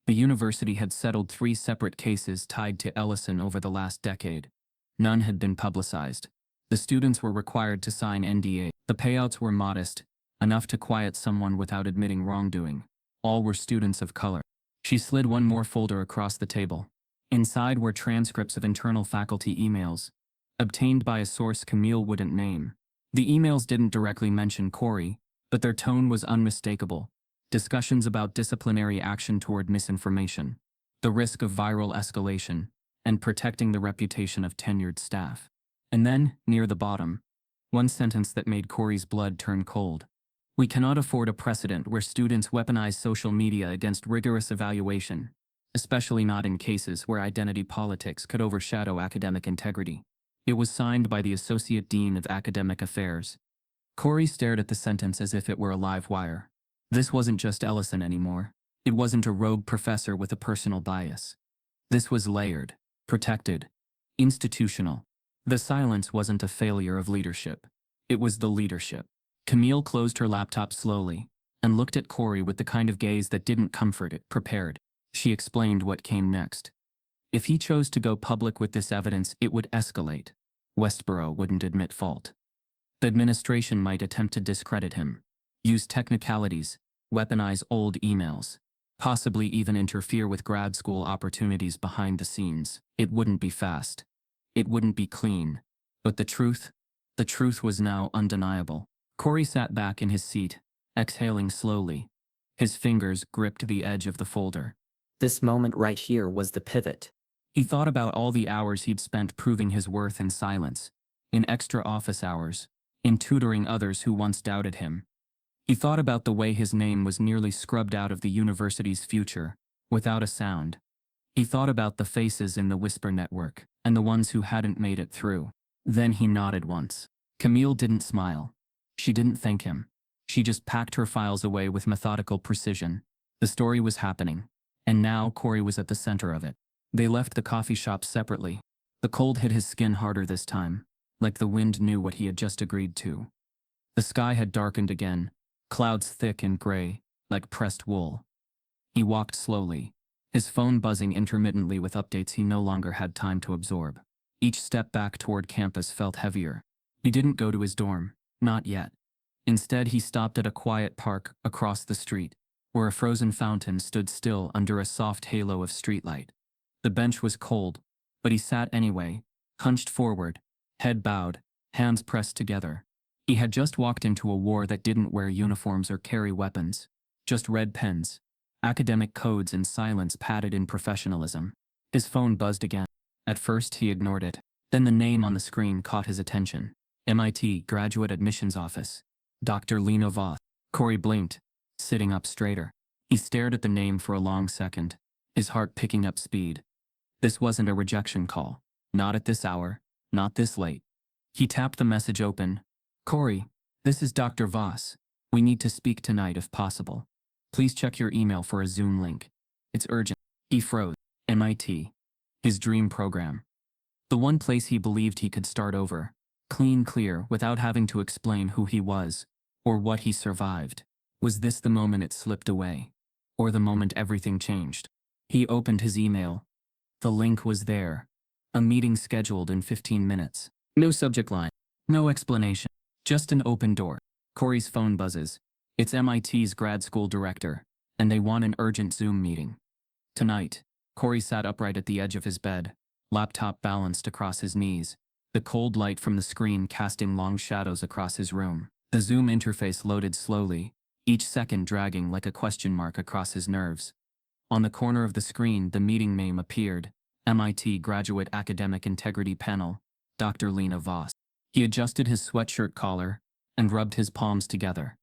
The university had settled 3 separate cases tied to Ellison over the last decade. None had been publicized. The students were required to sign NDA. The payouts were modest, enough to quiet someone without admitting wrongdoing. All were students of color. She slid one more folder across the table. Inside were transcripts of internal faculty emails, obtained by a source Camille wouldn't name. The emails didn't directly mention Corey, but their tone was unmistakable. Discussions about disciplinary action toward misinformation, the risk of viral escalation, and protecting the reputation of tenured staff. And then, near the bottom, one sentence that made Corey's blood turn cold. We cannot afford a precedent where students weaponize social media against rigorous evaluation, especially not in cases where identity politics could overshadow academic integrity. It was signed by the Associate Dean of Academic Affairs. Corey stared at the sentence as if it were a live wire. This wasn't just Ellison anymore. It wasn't a rogue professor with a personal bias. This was layered, protected, institutional. The silence wasn't a failure of leadership. It was the leadership. Camille closed her laptop slowly and looked at Corey with the kind of gaze that didn't comfort it, prepared. She explained what came next. If he chose to go public with this evidence, it would escalate. Westboro wouldn't admit fault. The administration might attempt to discredit him, use technicalities, weaponize old emails, possibly even interfere with grad school opportunities behind the scenes. It wouldn't be fast. It wouldn't be clean. But the truth was now undeniable. Corey sat back in his seat, exhaling slowly. His fingers gripped the edge of the folder. This moment right here was the pivot. He thought about all the hours he'd spent proving his worth in silence, in extra office hours, in tutoring others who once doubted him. He thought about the way his name was nearly scrubbed out of the university's future, without a sound. He thought about the faces in the Whisper network, and the ones who hadn't made it through. Then he nodded once. Camille didn't smile. She didn't thank him. She just packed her files away with methodical precision. The story was happening, and now Corey was at the center of it. They left the coffee shop separately. The cold hit his skin harder this time, like the wind knew what he had just agreed to. The sky had darkened again, clouds thick and gray, like pressed wool. He walked slowly, his phone buzzing intermittently with updates he no longer had time to absorb. Each step back toward campus felt heavier. He didn't go to his dorm, not yet. Instead, he stopped at a quiet park across the street, where a frozen fountain stood still under a soft halo of streetlight. The bench was cold, but he sat anyway, hunched forward, head bowed, hands pressed together. He had just walked into a war that didn't wear uniforms or carry weapons, just red pens, academic codes and silence padded in professionalism. His phone buzzed again. At first he ignored it. Then the name on the screen caught his attention. MIT Graduate Admissions Office. Dr. Lena Voth. Corey blinked, sitting up straighter. He stared at the name for a long second, his heart picking up speed. This wasn't a rejection call. Not at this hour, not this late. He tapped the message open. Corey, this is Dr. Voss. We need to speak tonight if possible. Please check your email for a Zoom link. It's urgent. He froze. MIT. His dream program. The one place he believed he could start over. Clean, clear, without having to explain who he was, or what he survived. Was this the moment it slipped away? Or the moment everything changed? He opened his email. The link was there. A meeting scheduled in 15 minutes. No subject line. No explanation. Just an open door. Corey's phone buzzes. It's MIT's grad school director, and they want an urgent Zoom meeting. Tonight. Corey sat upright at the edge of his bed, laptop balanced across his knees, the cold light from the screen casting long shadows across his room. The Zoom interface loaded slowly, each second dragging like a question mark across his nerves. On the corner of the screen, the meeting name appeared: MIT Graduate Academic Integrity Panel, Dr. Lena Voss. He adjusted his sweatshirt collar and rubbed his palms together.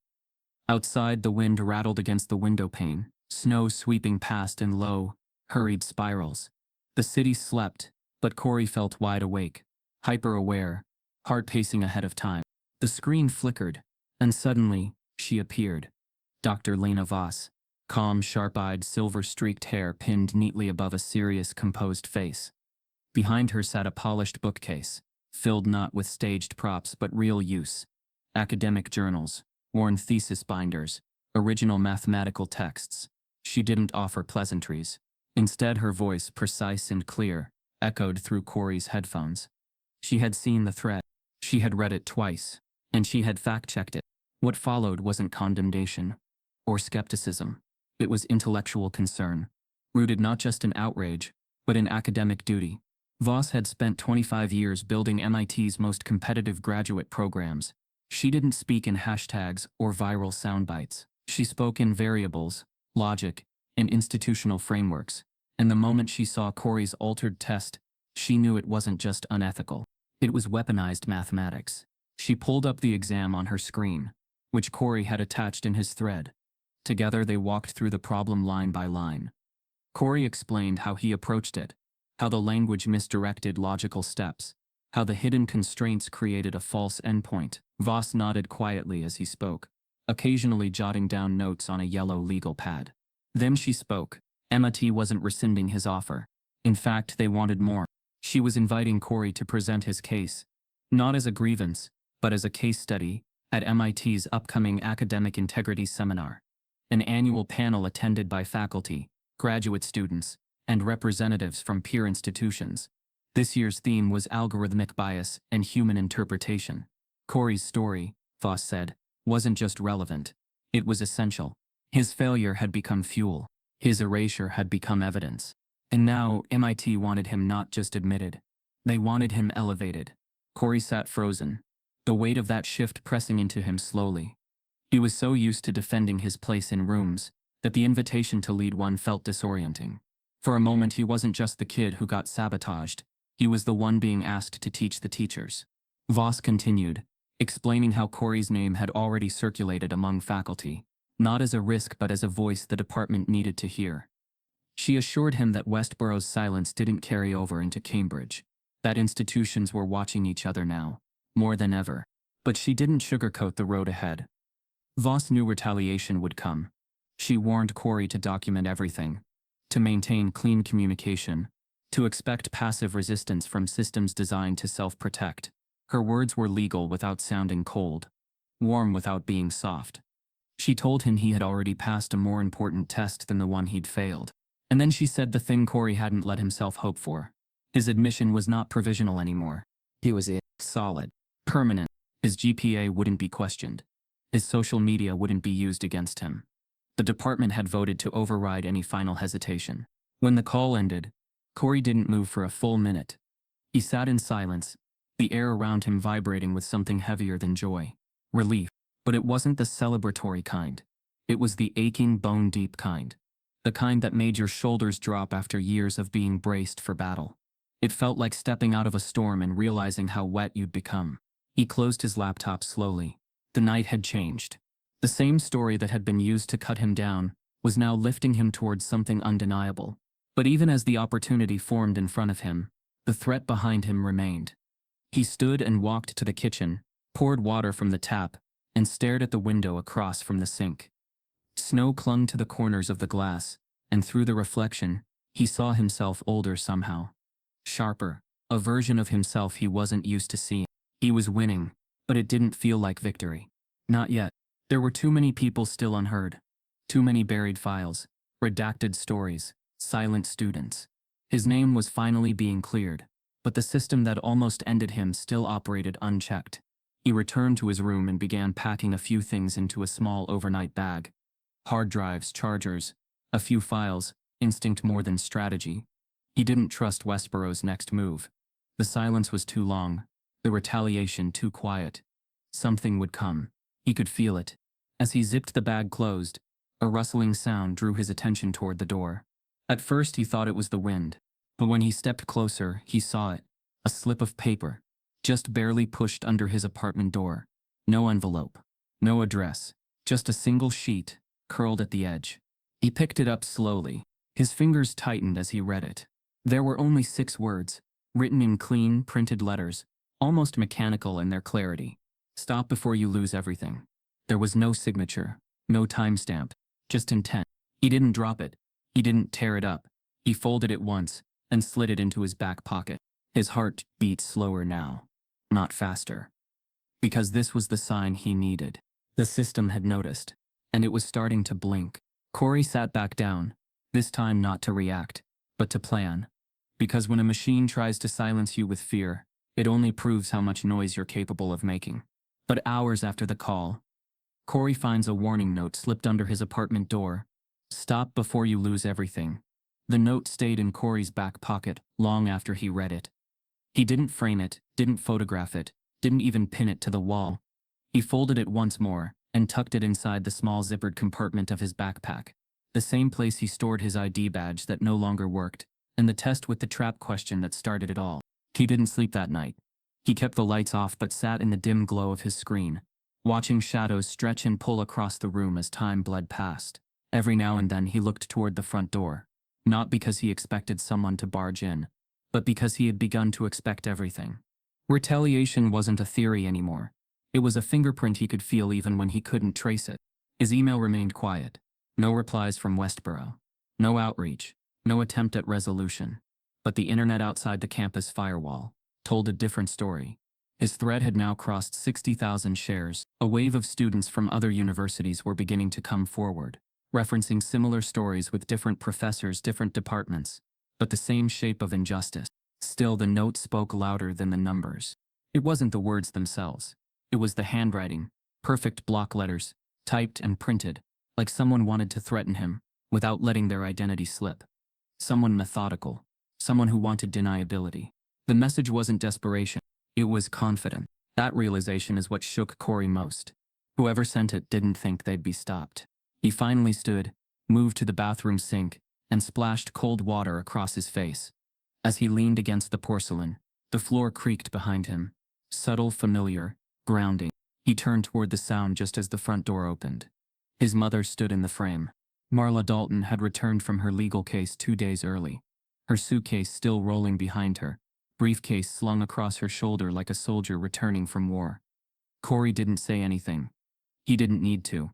Outside, the wind rattled against the window pane, snow sweeping past in low, hurried spirals. The city slept, but Corey felt wide awake, hyper-aware, heart pacing ahead of time. The screen flickered, and suddenly, she appeared. Dr. Lena Voss, calm, sharp-eyed, silver-streaked hair pinned neatly above a serious, composed face. Behind her sat a polished bookcase, filled not with staged props but real use. Academic journals, worn thesis binders, original mathematical texts. She didn't offer pleasantries. Instead, her voice, precise and clear, echoed through Corey's headphones. She had seen the thread. She had read it twice, and she had fact-checked it. What followed wasn't condemnation or skepticism. It was intellectual concern, rooted not just in outrage, but in academic duty. Voss had spent 25 years building MIT's most competitive graduate programs. She didn't speak in hashtags or viral soundbites. She spoke in variables, logic, and institutional frameworks. And the moment she saw Corey's altered test, she knew it wasn't just unethical. It was weaponized mathematics. She pulled up the exam on her screen, which Corey had attached in his thread. Together they walked through the problem line by line. Corey explained how he approached it, how the language misdirected logical steps, how the hidden constraints created a false endpoint. Voss nodded quietly as he spoke, occasionally jotting down notes on a yellow legal pad. Then she spoke. MIT wasn't rescinding his offer. In fact, they wanted more. She was inviting Corey to present his case, not as a grievance, but as a case study, at MIT's upcoming Academic Integrity Seminar, an annual panel attended by faculty, graduate students, and representatives from peer institutions. This year's theme was algorithmic bias and human interpretation. Corey's story, Voss said, wasn't just relevant. It was essential. His failure had become fuel. His erasure had become evidence. And now, MIT wanted him not just admitted. They wanted him elevated. Corey sat frozen, the weight of that shift pressing into him slowly. He was so used to defending his place in rooms that the invitation to lead one felt disorienting. For a moment, he wasn't just the kid who got sabotaged. He was the one being asked to teach the teachers. Voss continued, explaining how Corey's name had already circulated among faculty, not as a risk but as a voice the department needed to hear. She assured him that Westborough's silence didn't carry over into Cambridge, that institutions were watching each other now, more than ever. But she didn't sugarcoat the road ahead. Voss knew retaliation would come. She warned Corey to document everything, to maintain clean communication, to expect passive resistance from systems designed to self-protect. Her words were legal without sounding cold, warm without being soft. She told him he had already passed a more important test than the one he'd failed. And then she said the thing Corey hadn't let himself hope for. His admission was not provisional anymore. He was solid, permanent. His GPA wouldn't be questioned. His social media wouldn't be used against him. The department had voted to override any final hesitation. When the call ended, Corey didn't move for a full minute. He sat in silence, the air around him vibrating with something heavier than joy, relief. But it wasn't the celebratory kind. It was the aching, bone-deep kind. The kind that made your shoulders drop after years of being braced for battle. It felt like stepping out of a storm and realizing how wet you'd become. He closed his laptop slowly. The night had changed. The same story that had been used to cut him down was now lifting him towards something undeniable. But even as the opportunity formed in front of him, the threat behind him remained. He stood and walked to the kitchen, poured water from the tap, and stared at the window across from the sink. Snow clung to the corners of the glass, and through the reflection, he saw himself older somehow. Sharper, a version of himself he wasn't used to seeing. He was winning, but it didn't feel like victory. Not yet. There were too many people still unheard. Too many buried files, redacted stories, silent students. His name was finally being cleared, but the system that almost ended him still operated unchecked. He returned to his room and began packing a few things into a small overnight bag. Hard drives, chargers, a few files, instinct more than strategy. He didn't trust Westborough's next move. The silence was too long, the retaliation too quiet. Something would come. He could feel it. As he zipped the bag closed, a rustling sound drew his attention toward the door. At first he thought it was the wind, but when he stepped closer, he saw it. A slip of paper, just barely pushed under his apartment door. No envelope, no address, just a single sheet, curled at the edge. He picked it up slowly. His fingers tightened as he read it. There were only 6 words, written in clean, printed letters, almost mechanical in their clarity. Stop before you lose everything. There was no signature, no timestamp, just intent. He didn't drop it. He didn't tear it up. He folded it once and slid it into his back pocket. His heart beat slower now, not faster. Because this was the sign he needed. The system had noticed, and it was starting to blink. Corey sat back down, this time not to react, but to plan. Because when a machine tries to silence you with fear, it only proves how much noise you're capable of making. But hours after the call, Corey finds a warning note slipped under his apartment door. Stop before you lose everything. The note stayed in Corey's back pocket long after he read it. He didn't frame it, didn't photograph it, didn't even pin it to the wall. He folded it once more and tucked it inside the small zippered compartment of his backpack, the same place he stored his ID badge that no longer worked, and the test with the trap question that started it all. He didn't sleep that night. He kept the lights off but sat in the dim glow of his screen, watching shadows stretch and pull across the room as time bled past. Every now and then he looked toward the front door, not because he expected someone to barge in, but because he had begun to expect everything. Retaliation wasn't a theory anymore. It was a fingerprint he could feel even when he couldn't trace it. His email remained quiet. No replies from Westboro. No outreach. No attempt at resolution. But the internet outside the campus firewall told a different story. His thread had now crossed 60,000 shares. A wave of students from other universities were beginning to come forward, referencing similar stories with different professors, different departments, but the same shape of injustice. Still, the note spoke louder than the numbers. It wasn't the words themselves. It was the handwriting, perfect block letters, typed and printed, like someone wanted to threaten him, without letting their identity slip. Someone methodical, someone who wanted deniability. The message wasn't desperation, it was confident. That realization is what shook Corey most. Whoever sent it didn't think they'd be stopped. He finally stood, moved to the bathroom sink, and splashed cold water across his face. As he leaned against the porcelain, the floor creaked behind him. Subtle, familiar, grounding. He turned toward the sound just as the front door opened. His mother stood in the frame. Marla Dalton had returned from her legal case 2 days early, her suitcase still rolling behind her, briefcase slung across her shoulder like a soldier returning from war. Corey didn't say anything. He didn't need to.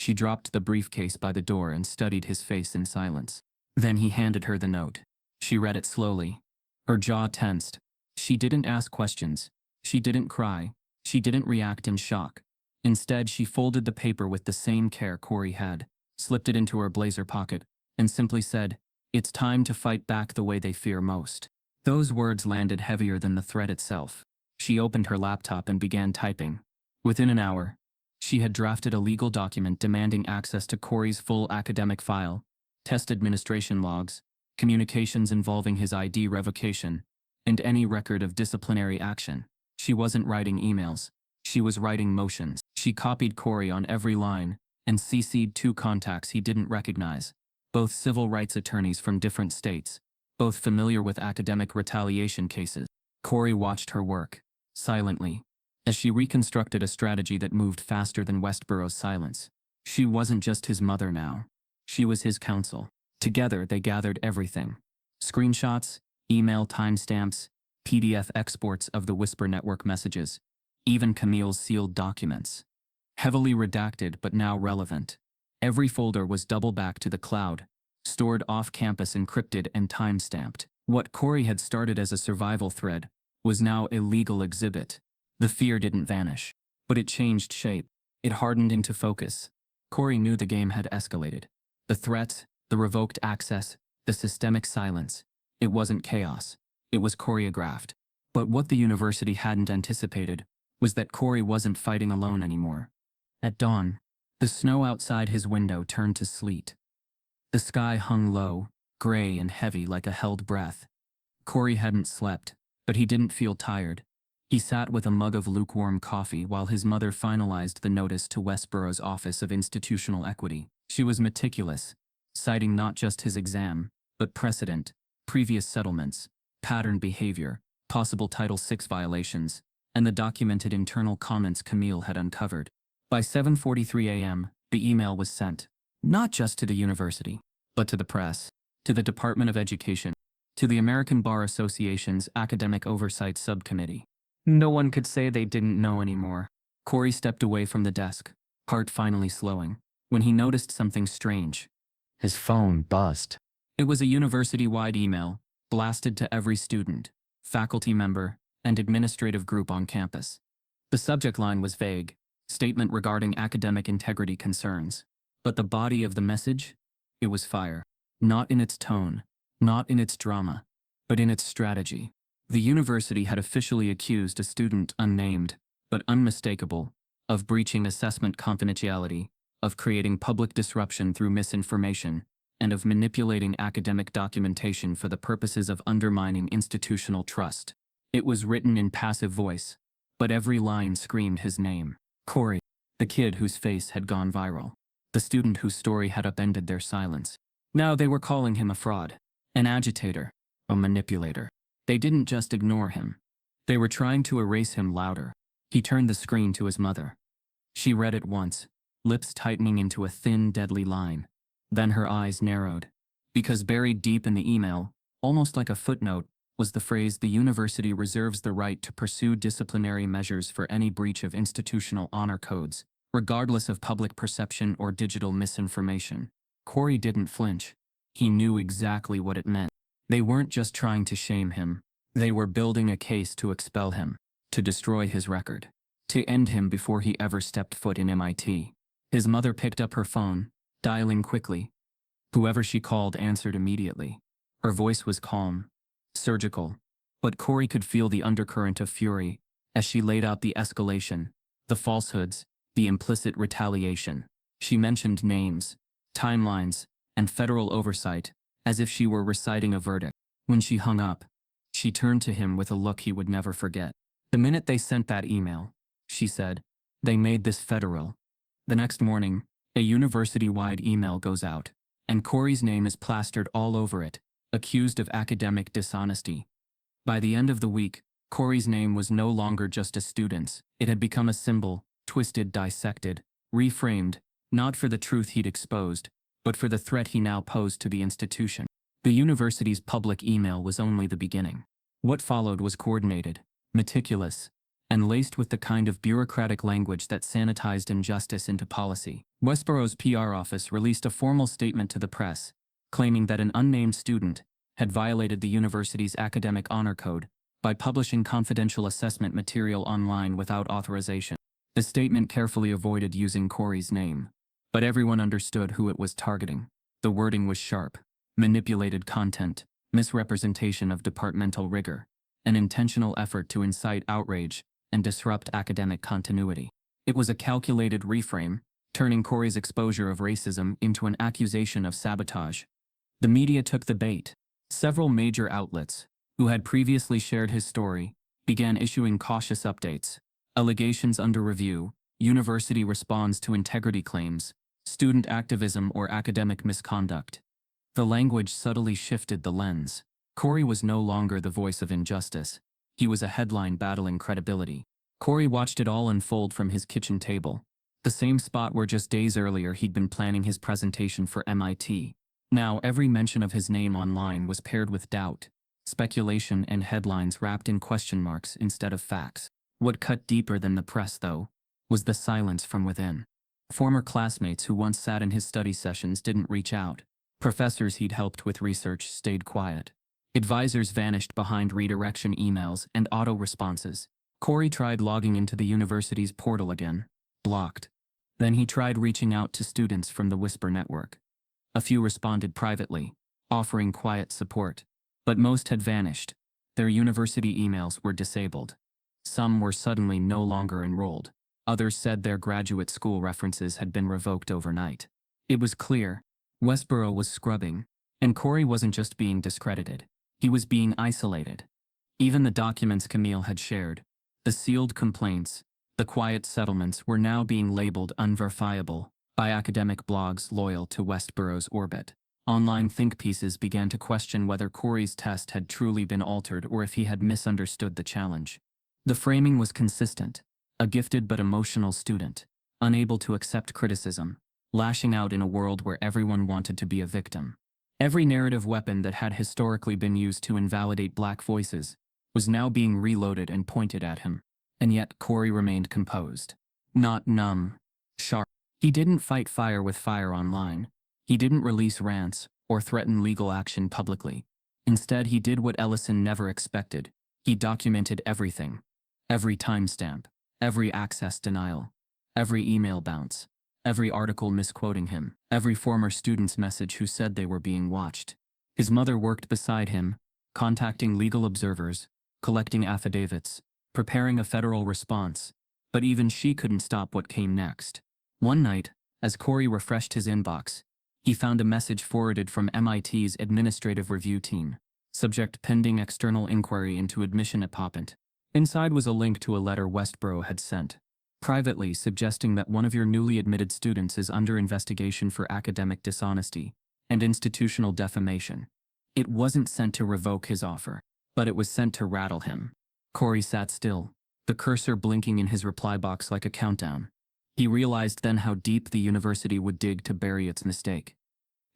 She dropped the briefcase by the door and studied his face in silence. Then he handed her the note. She read it slowly. Her jaw tensed. She didn't ask questions. She didn't cry. She didn't react in shock. Instead, she folded the paper with the same care Corey had, slipped it into her blazer pocket, and simply said, "It's time to fight back the way they fear most." Those words landed heavier than the threat itself. She opened her laptop and began typing. Within an hour, she had drafted a legal document demanding access to Corey's full academic file, test administration logs, communications involving his ID revocation, and any record of disciplinary action. She wasn't writing emails. She was writing motions. She copied Corey on every line and CC'd 2 contacts he didn't recognize, both civil rights attorneys from different states, both familiar with academic retaliation cases. Corey watched her work, silently, as she reconstructed a strategy that moved faster than Westborough's silence. She wasn't just his mother now. She was his counsel. Together, they gathered everything. Screenshots, email timestamps, PDF exports of the Whisper Network messages, even Camille's sealed documents. Heavily redacted but now relevant. Every folder was double-backed to the cloud, stored off-campus encrypted and time-stamped. What Corey had started as a survival thread was now a legal exhibit. The fear didn't vanish, but it changed shape. It hardened into focus. Corey knew the game had escalated. The threats, the revoked access, the systemic silence. It wasn't chaos. It was choreographed. But what the university hadn't anticipated was that Corey wasn't fighting alone anymore. At dawn, the snow outside his window turned to sleet. The sky hung low, gray and heavy like a held breath. Corey hadn't slept, but he didn't feel tired. He sat with a mug of lukewarm coffee while his mother finalized the notice to Westborough's Office of Institutional Equity. She was meticulous, citing not just his exam, but precedent, previous settlements, pattern behavior, possible Title VI violations, and the documented internal comments Camille had uncovered. By 7:43 a.m., the email was sent, not just to the university, but to the press, to the Department of Education, to the American Bar Association's Academic Oversight Subcommittee. No one could say they didn't know anymore. Corey stepped away from the desk, heart finally slowing, when he noticed something strange. His phone buzzed. It was a university-wide email, blasted to every student, faculty member, and administrative group on campus. The subject line was vague, statement regarding academic integrity concerns. But the body of the message? It was fire. Not in its tone, not in its drama, but in its strategy. The university had officially accused a student unnamed, but unmistakable, of breaching assessment confidentiality, of creating public disruption through misinformation, and of manipulating academic documentation for the purposes of undermining institutional trust. It was written in passive voice, but every line screamed his name. Corey, the kid whose face had gone viral, the student whose story had upended their silence. Now they were calling him a fraud, an agitator, a manipulator. They didn't just ignore him. They were trying to erase him louder. He turned the screen to his mother. She read it once, lips tightening into a thin, deadly line. Then her eyes narrowed. Because buried deep in the email, almost like a footnote, was the phrase, "The university reserves the right to pursue disciplinary measures for any breach of institutional honor codes, regardless of public perception or digital misinformation." Corey didn't flinch. He knew exactly what it meant. They weren't just trying to shame him. They were building a case to expel him, to destroy his record, to end him before he ever stepped foot in MIT. His mother picked up her phone, dialing quickly. Whoever she called answered immediately. Her voice was calm, surgical, but Corey could feel the undercurrent of fury as she laid out the escalation, the falsehoods, the implicit retaliation. She mentioned names, timelines, and federal oversight, as if she were reciting a verdict. When she hung up, she turned to him with a look he would never forget. "The minute they sent that email," she said, "they made this federal." The next morning, a university-wide email goes out, and Corey's name is plastered all over it, accused of academic dishonesty. By the end of the week, Corey's name was no longer just a student's. It had become a symbol, twisted, dissected, reframed, not for the truth he'd exposed, but for the threat he now posed to the institution. The university's public email was only the beginning. What followed was coordinated, meticulous, and laced with the kind of bureaucratic language that sanitized injustice into policy. Westborough's PR office released a formal statement to the press, claiming that an unnamed student had violated the university's academic honor code by publishing confidential assessment material online without authorization. The statement carefully avoided using Corey's name, but everyone understood who it was targeting. The wording was sharp: manipulated content, misrepresentation of departmental rigor, an intentional effort to incite outrage and disrupt academic continuity. It was a calculated reframe, turning Corey's exposure of racism into an accusation of sabotage. The media took the bait. Several major outlets, who had previously shared his story, began issuing cautious updates. Allegations under review, university responds to integrity claims, student activism or academic misconduct. The language subtly shifted the lens. Corey was no longer the voice of injustice. He was a headline battling credibility. Corey watched it all unfold from his kitchen table, the same spot where just days earlier he'd been planning his presentation for MIT. Now every mention of his name online was paired with doubt, speculation, and headlines wrapped in question marks instead of facts. What cut deeper than the press, though, was the silence from within. Former classmates who once sat in his study sessions didn't reach out. Professors he'd helped with research stayed quiet. Advisors vanished behind redirection emails and auto responses. Corey tried logging into the university's portal again, blocked. Then he tried reaching out to students from the Whisper network. A few responded privately, offering quiet support, but most had vanished. Their university emails were disabled. Some were suddenly no longer enrolled. Others said their graduate school references had been revoked overnight. It was clear. Westborough was scrubbing, And Corey wasn't just being discredited. He was being isolated. Even the documents Camille had shared, the sealed complaints, the quiet settlements were now being labeled unverifiable by academic blogs loyal to Westborough's orbit. Online think pieces began to question whether Corey's test had truly been altered or if he had misunderstood the challenge. The framing was consistent: a gifted but emotional student, unable to accept criticism, lashing out in a world where everyone wanted to be a victim. Every narrative weapon that had historically been used to invalidate black voices was now being reloaded and pointed at him. And yet Corey remained composed. Not numb, sharp. He didn't fight fire with fire online. He didn't release rants or threaten legal action publicly. Instead, he did what Ellison never expected. He documented everything. Every timestamp, every access denial, every email bounce, every article misquoting him, every former student's message who said they were being watched. His mother worked beside him, contacting legal observers, collecting affidavits, preparing a federal response, but even she couldn't stop what came next. One night, as Corey refreshed his inbox, he found a message forwarded from MIT's administrative review team. Subject: pending external inquiry into admission applicant. Inside was a link to a letter Westborough had sent, privately suggesting that one of your newly admitted students is under investigation for academic dishonesty and institutional defamation. It wasn't sent to revoke his offer, but it was sent to rattle him. Corey sat still, the cursor blinking in his reply box like a countdown. He realized then how deep the university would dig to bury its mistake.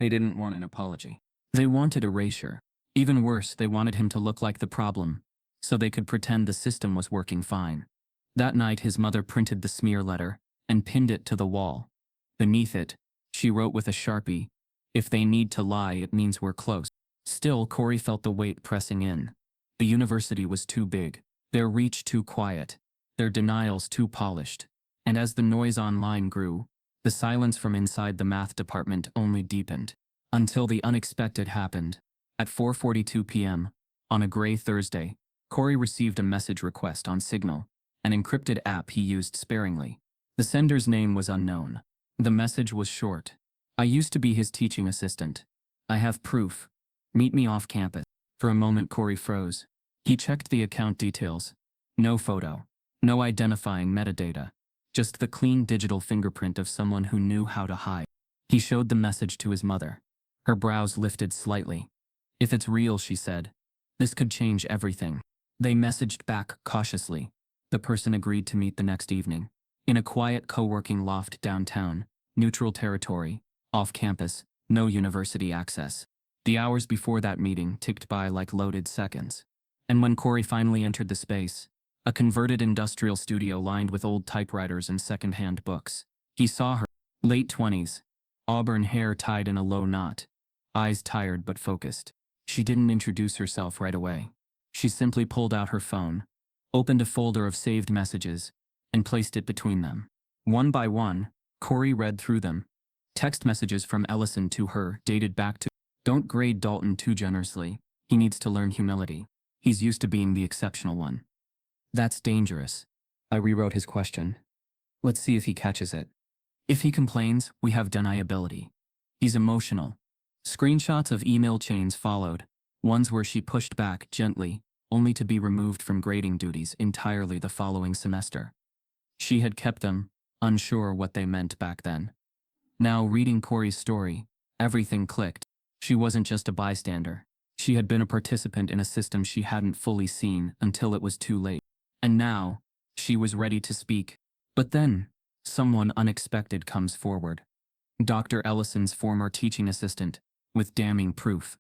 They didn't want an apology. They wanted erasure. Even worse, they wanted him to look like the problem, so they could pretend the system was working fine. That night, his mother printed the smear letter and pinned it to the wall. Beneath it, she wrote with a Sharpie, "If they need to lie, it means we're close." Still, Corey felt the weight pressing in. The university was too big, their reach too quiet, their denials too polished. And as the noise online grew, the silence from inside the math department only deepened. Until the unexpected happened. At 4:42 p.m., on a gray Thursday, Corey received a message request on Signal, an encrypted app he used sparingly. The sender's name was unknown. The message was short. "I used to be his teaching assistant. I have proof. Meet me off campus." For a moment, Corey froze. He checked the account details. No photo. No identifying metadata. Just the clean digital fingerprint of someone who knew how to hide. He showed the message to his mother. Her brows lifted slightly. "If it's real," she said, "this could change everything." They messaged back cautiously. The person agreed to meet the next evening. In a quiet co-working loft downtown, neutral territory, off campus, no university access. The hours before that meeting ticked by like loaded seconds. And when Corey finally entered the space, a converted industrial studio lined with old typewriters and second-hand books, he saw her, late 20s, auburn hair tied in a low knot, eyes tired but focused. She didn't introduce herself right away. She simply pulled out her phone, opened a folder of saved messages, and placed it between them. One by one, Corey read through them. Text messages from Ellison to her, dated back to, "Don't grade Dalton too generously. He needs to learn humility. He's used to being the exceptional one." "That's dangerous." I rewrote his question. "Let's see if he catches it. If he complains, we have deniability. He's emotional." Screenshots of email chains followed, ones where she pushed back gently, only to be removed from grading duties entirely the following semester. She had kept them, unsure what they meant back then. Now, reading Corey's story, everything clicked. She wasn't just a bystander. She had been a participant in a system she hadn't fully seen until it was too late. And now, she was ready to speak. But then, someone unexpected comes forward. Dr. Ellison's former teaching assistant, with damning proof.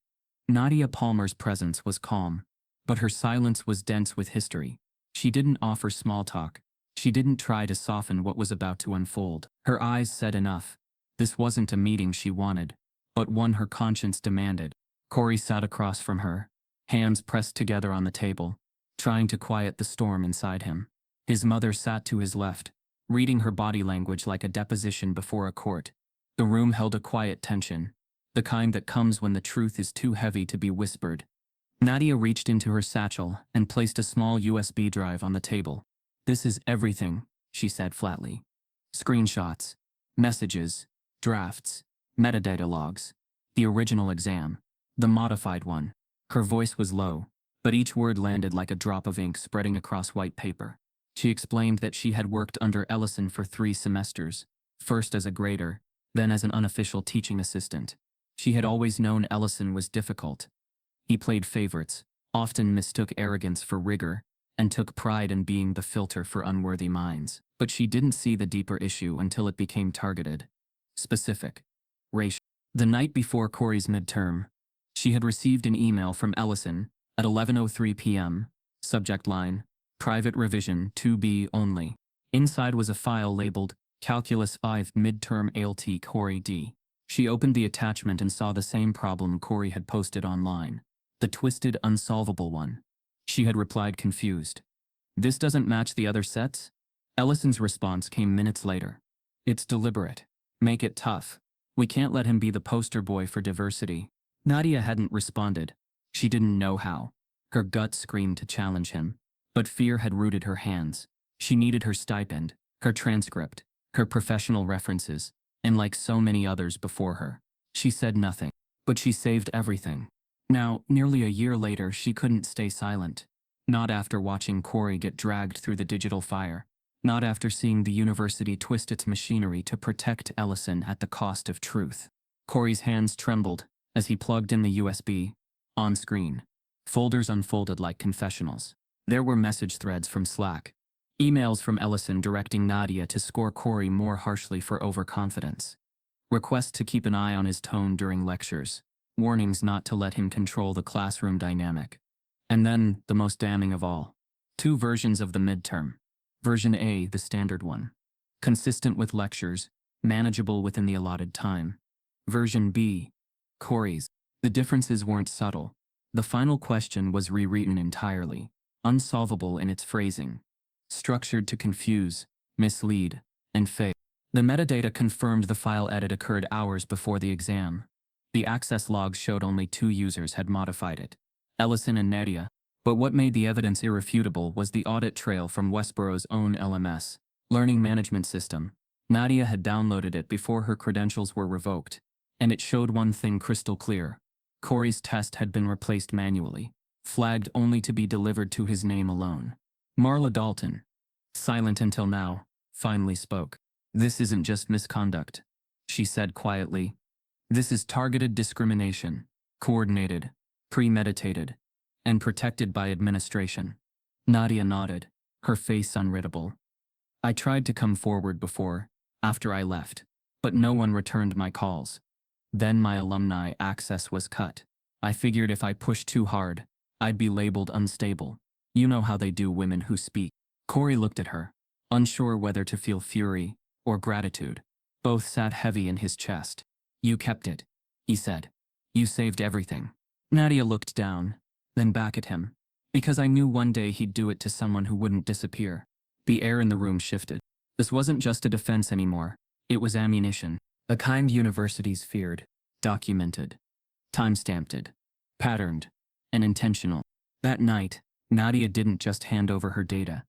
Nadia Palmer's presence was calm, but her silence was dense with history. She didn't offer small talk. She didn't try to soften what was about to unfold. Her eyes said enough. This wasn't a meeting she wanted, but one her conscience demanded. Corey sat across from her, hands pressed together on the table, trying to quiet the storm inside him. His mother sat to his left, reading her body language like a deposition before a court. The room held a quiet tension, the kind that comes when the truth is too heavy to be whispered. Nadia reached into her satchel and placed a small USB drive on the table. "This is everything," she said flatly. "Screenshots, messages, drafts, metadata logs, the original exam. The modified one. Her voice was low, but each word landed like a drop of ink spreading across white paper. She explained that she had worked under Ellison for 3 semesters, first as a grader, then as an unofficial teaching assistant. She had always known Ellison was difficult. He played favorites, often mistook arrogance for rigor, and took pride in being the filter for unworthy minds. But she didn't see the deeper issue until it became targeted. Specific. Racial. The night before Corey's midterm, she had received an email from Ellison at 11:03 p.m., subject line, Private Revision 2B only. Inside was a file labeled Calculus 5 Midterm ALT Corey D. She opened the attachment and saw the same problem Corey had posted online. The twisted, unsolvable one. She had replied confused. This doesn't match the other sets? Ellison's response came minutes later. It's deliberate. Make it tough. We can't let him be the poster boy for diversity. Nadia hadn't responded. She didn't know how. Her gut screamed to challenge him. But fear had rooted her hands. She needed her stipend, her transcript, her professional references, and like so many others before her, she said nothing. But she saved everything. Now, nearly a year later, she couldn't stay silent. Not after watching Corey get dragged through the digital fire. Not after seeing the university twist its machinery to protect Ellison at the cost of truth. Corey's hands trembled as he plugged in the USB. On screen, folders unfolded like confessionals. There were message threads from Slack. Emails from Ellison directing Nadia to score Corey more harshly for overconfidence. Requests to keep an eye on his tone during lectures. Warnings not to let him control the classroom dynamic. And then, the most damning of all. 2 versions of the midterm. Version A, the standard one. Consistent with lectures, manageable within the allotted time. Version B, Corey's. The differences weren't subtle. The final question was rewritten entirely, unsolvable in its phrasing. Structured to confuse, mislead, and fail. The metadata confirmed the file edit occurred hours before the exam. The access logs showed only 2 users had modified it, Ellison and Nadia. But what made the evidence irrefutable was the audit trail from Westborough's own LMS, Learning Management System. Nadia had downloaded it before her credentials were revoked, and it showed one thing crystal clear. Corey's test had been replaced manually, flagged only to be delivered to his name alone. Marla Dalton, silent until now, finally spoke. This isn't just misconduct, she said quietly. This is targeted discrimination, coordinated, premeditated, and protected by administration. Nadia nodded, her face unreadable. I tried to come forward before, after I left, but no one returned my calls. Then my alumni access was cut. I figured if I pushed too hard, I'd be labeled unstable. You know how they do women who speak. Corey looked at her, unsure whether to feel fury or gratitude. Both sat heavy in his chest. You kept it, he said. You saved everything. Nadia looked down, then back at him. Because I knew one day he'd do it to someone who wouldn't disappear. The air in the room shifted. This wasn't just a defense anymore. It was ammunition. A kind universities feared. Documented. Time-stamped. Patterned. And intentional. That night, Nadia didn't just hand over her data.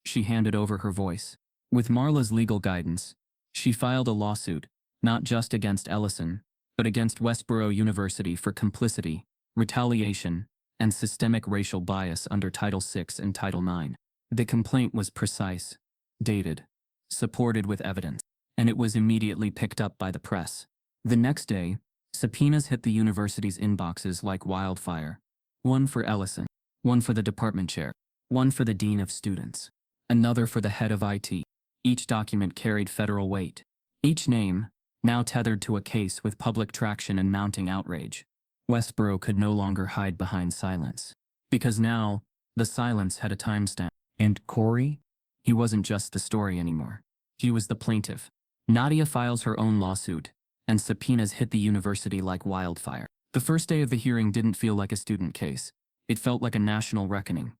She handed over her voice. With Marla's legal guidance, she filed a lawsuit, not just against Ellison, but against Westborough University for complicity, retaliation, and systemic racial bias under Title VI and Title IX. The complaint was precise, dated, supported with evidence, and it was immediately picked up by the press. The next day, subpoenas hit the university's inboxes like wildfire. One for Ellison, one for the department chair, one for the dean of students, another for the head of IT. Each document carried federal weight. Each name, now tethered to a case with public traction and mounting outrage. Westborough could no longer hide behind silence. Because now, the silence had a timestamp. And Corey? He wasn't just the story anymore. He was the plaintiff. Nadia files her own lawsuit, and subpoenas hit the university like wildfire. The first day of the hearing didn't feel like a student case. It felt like a national reckoning.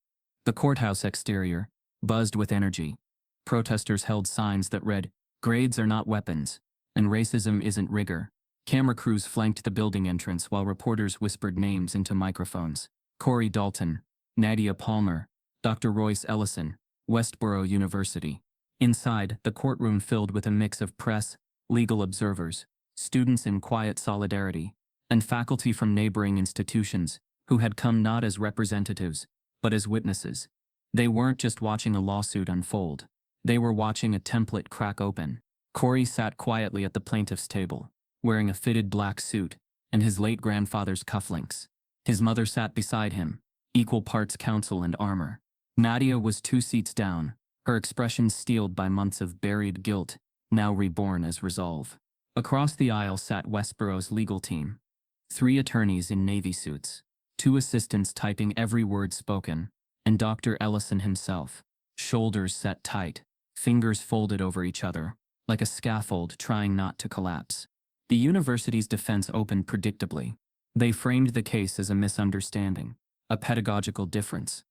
The courthouse exterior buzzed with energy. Protesters held signs that read, "Grades are not weapons, and racism isn't rigor." Camera crews flanked the building entrance while reporters whispered names into microphones. Corey Dalton, Nadia Palmer, Dr. Royce Ellison, Westborough University. Inside, the courtroom filled with a mix of press, legal observers, students in quiet solidarity, and faculty from neighboring institutions who had come not as representatives, but as witnesses. They weren't just watching a lawsuit unfold. They were watching a template crack open. Corey sat quietly at the plaintiff's table, wearing a fitted black suit and his late grandfather's cufflinks. His mother sat beside him, equal parts counsel and armor. Nadia was 2 seats down, her expression steeled by months of buried guilt, now reborn as resolve. Across the aisle sat Westborough's legal team. 3 attorneys in navy suits, 2 assistants typing every word spoken, and Dr. Ellison himself, shoulders set tight, fingers folded over each other, like a scaffold trying not to collapse. The university's defense opened predictably. They framed the case as a misunderstanding, a pedagogical difference.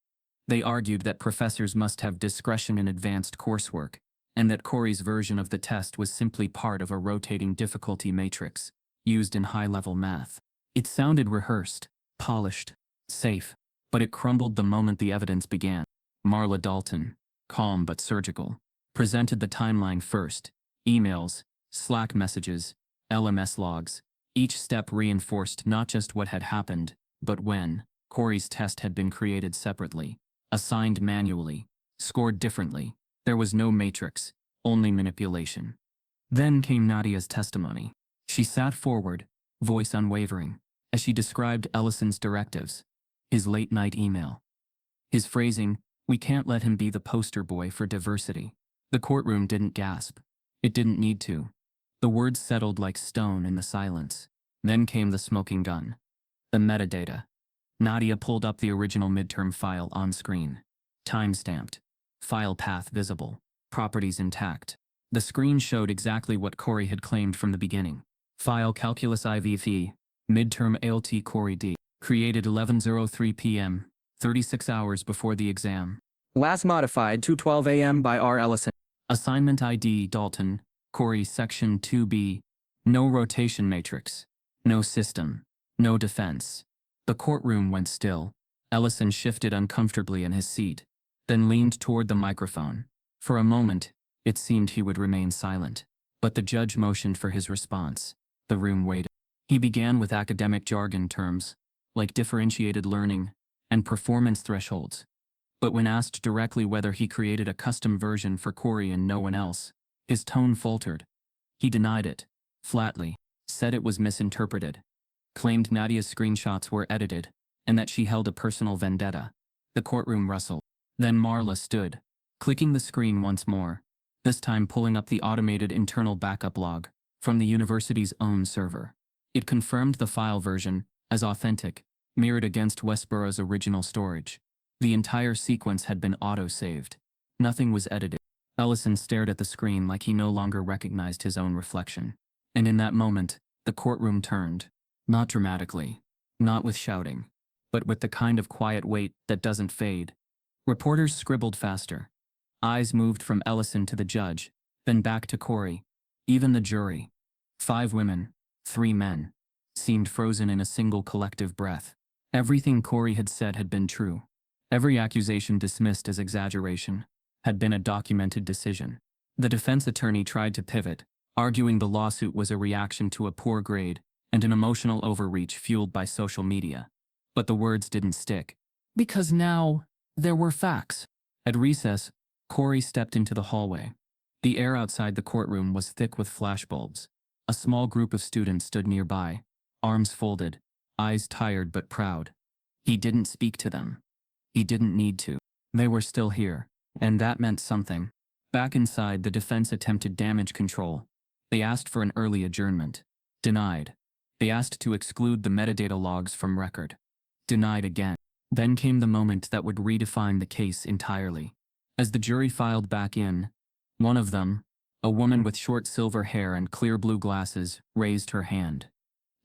They argued that professors must have discretion in advanced coursework, and that Corey's version of the test was simply part of a rotating difficulty matrix, used in high-level math. It sounded rehearsed, polished, safe, but it crumbled the moment the evidence began. Marla Dalton, calm but surgical, presented the timeline first: emails, Slack messages, LMS logs. Each step reinforced not just what had happened, but when. Corey's test had been created separately, assigned manually, scored differently. There was no matrix, only manipulation. Then came Nadia's testimony. She sat forward, voice unwavering, as she described Ellison's directives, his late-night email. His phrasing, "We can't let him be the poster boy for diversity." The courtroom didn't gasp. It didn't need to. The words settled like stone in the silence. Then came the smoking gun. The metadata. Nadia pulled up the original midterm file on screen. Time-stamped. File path visible. Properties intact. The screen showed exactly what Corey had claimed from the beginning. File calculus IVFE. Midterm ALT Corey D. Created 11:03 p.m., 36 hours before the exam. Last modified 2:12 a.m. by R. Ellison. Assignment ID Dalton, Corey Section 2B. No rotation matrix. No system. No defense. The courtroom went still. Ellison shifted uncomfortably in his seat, then leaned toward the microphone. For a moment, it seemed he would remain silent. But the judge motioned for his response. The room waited. He began with academic jargon terms, like differentiated learning and performance thresholds. But when asked directly whether he created a custom version for Corey and no one else, his tone faltered. He denied it, flatly, said it was misinterpreted, claimed Nadia's screenshots were edited, and that she held a personal vendetta. The courtroom rustled. Then Marla stood, clicking the screen once more, this time pulling up the automated internal backup log from the university's own server. It confirmed the file version as authentic, mirrored against Westborough's original storage. The entire sequence had been auto-saved. Nothing was edited. Ellison stared at the screen like he no longer recognized his own reflection. And in that moment, the courtroom turned. Not dramatically, not with shouting, but with the kind of quiet weight that doesn't fade. Reporters scribbled faster. Eyes moved from Ellison to the judge, then back to Corey. Even the jury, 5 women, 3 men, seemed frozen in a single collective breath. Everything Corey had said had been true. Every accusation dismissed as exaggeration had been a documented decision. The defense attorney tried to pivot, arguing the lawsuit was a reaction to a poor grade and an emotional overreach fueled by social media. But the words didn't stick. Because now, there were facts. At recess, Corey stepped into the hallway. The air outside the courtroom was thick with flashbulbs. A small group of students stood nearby, arms folded, eyes tired but proud. He didn't speak to them. He didn't need to. They were still here, and that meant something. Back inside, the defense attempted damage control. They asked for an early adjournment. Denied. They asked to exclude the metadata logs from record. Denied again. Then came the moment that would redefine the case entirely. As the jury filed back in, one of them, a woman with short silver hair and clear blue glasses, raised her hand.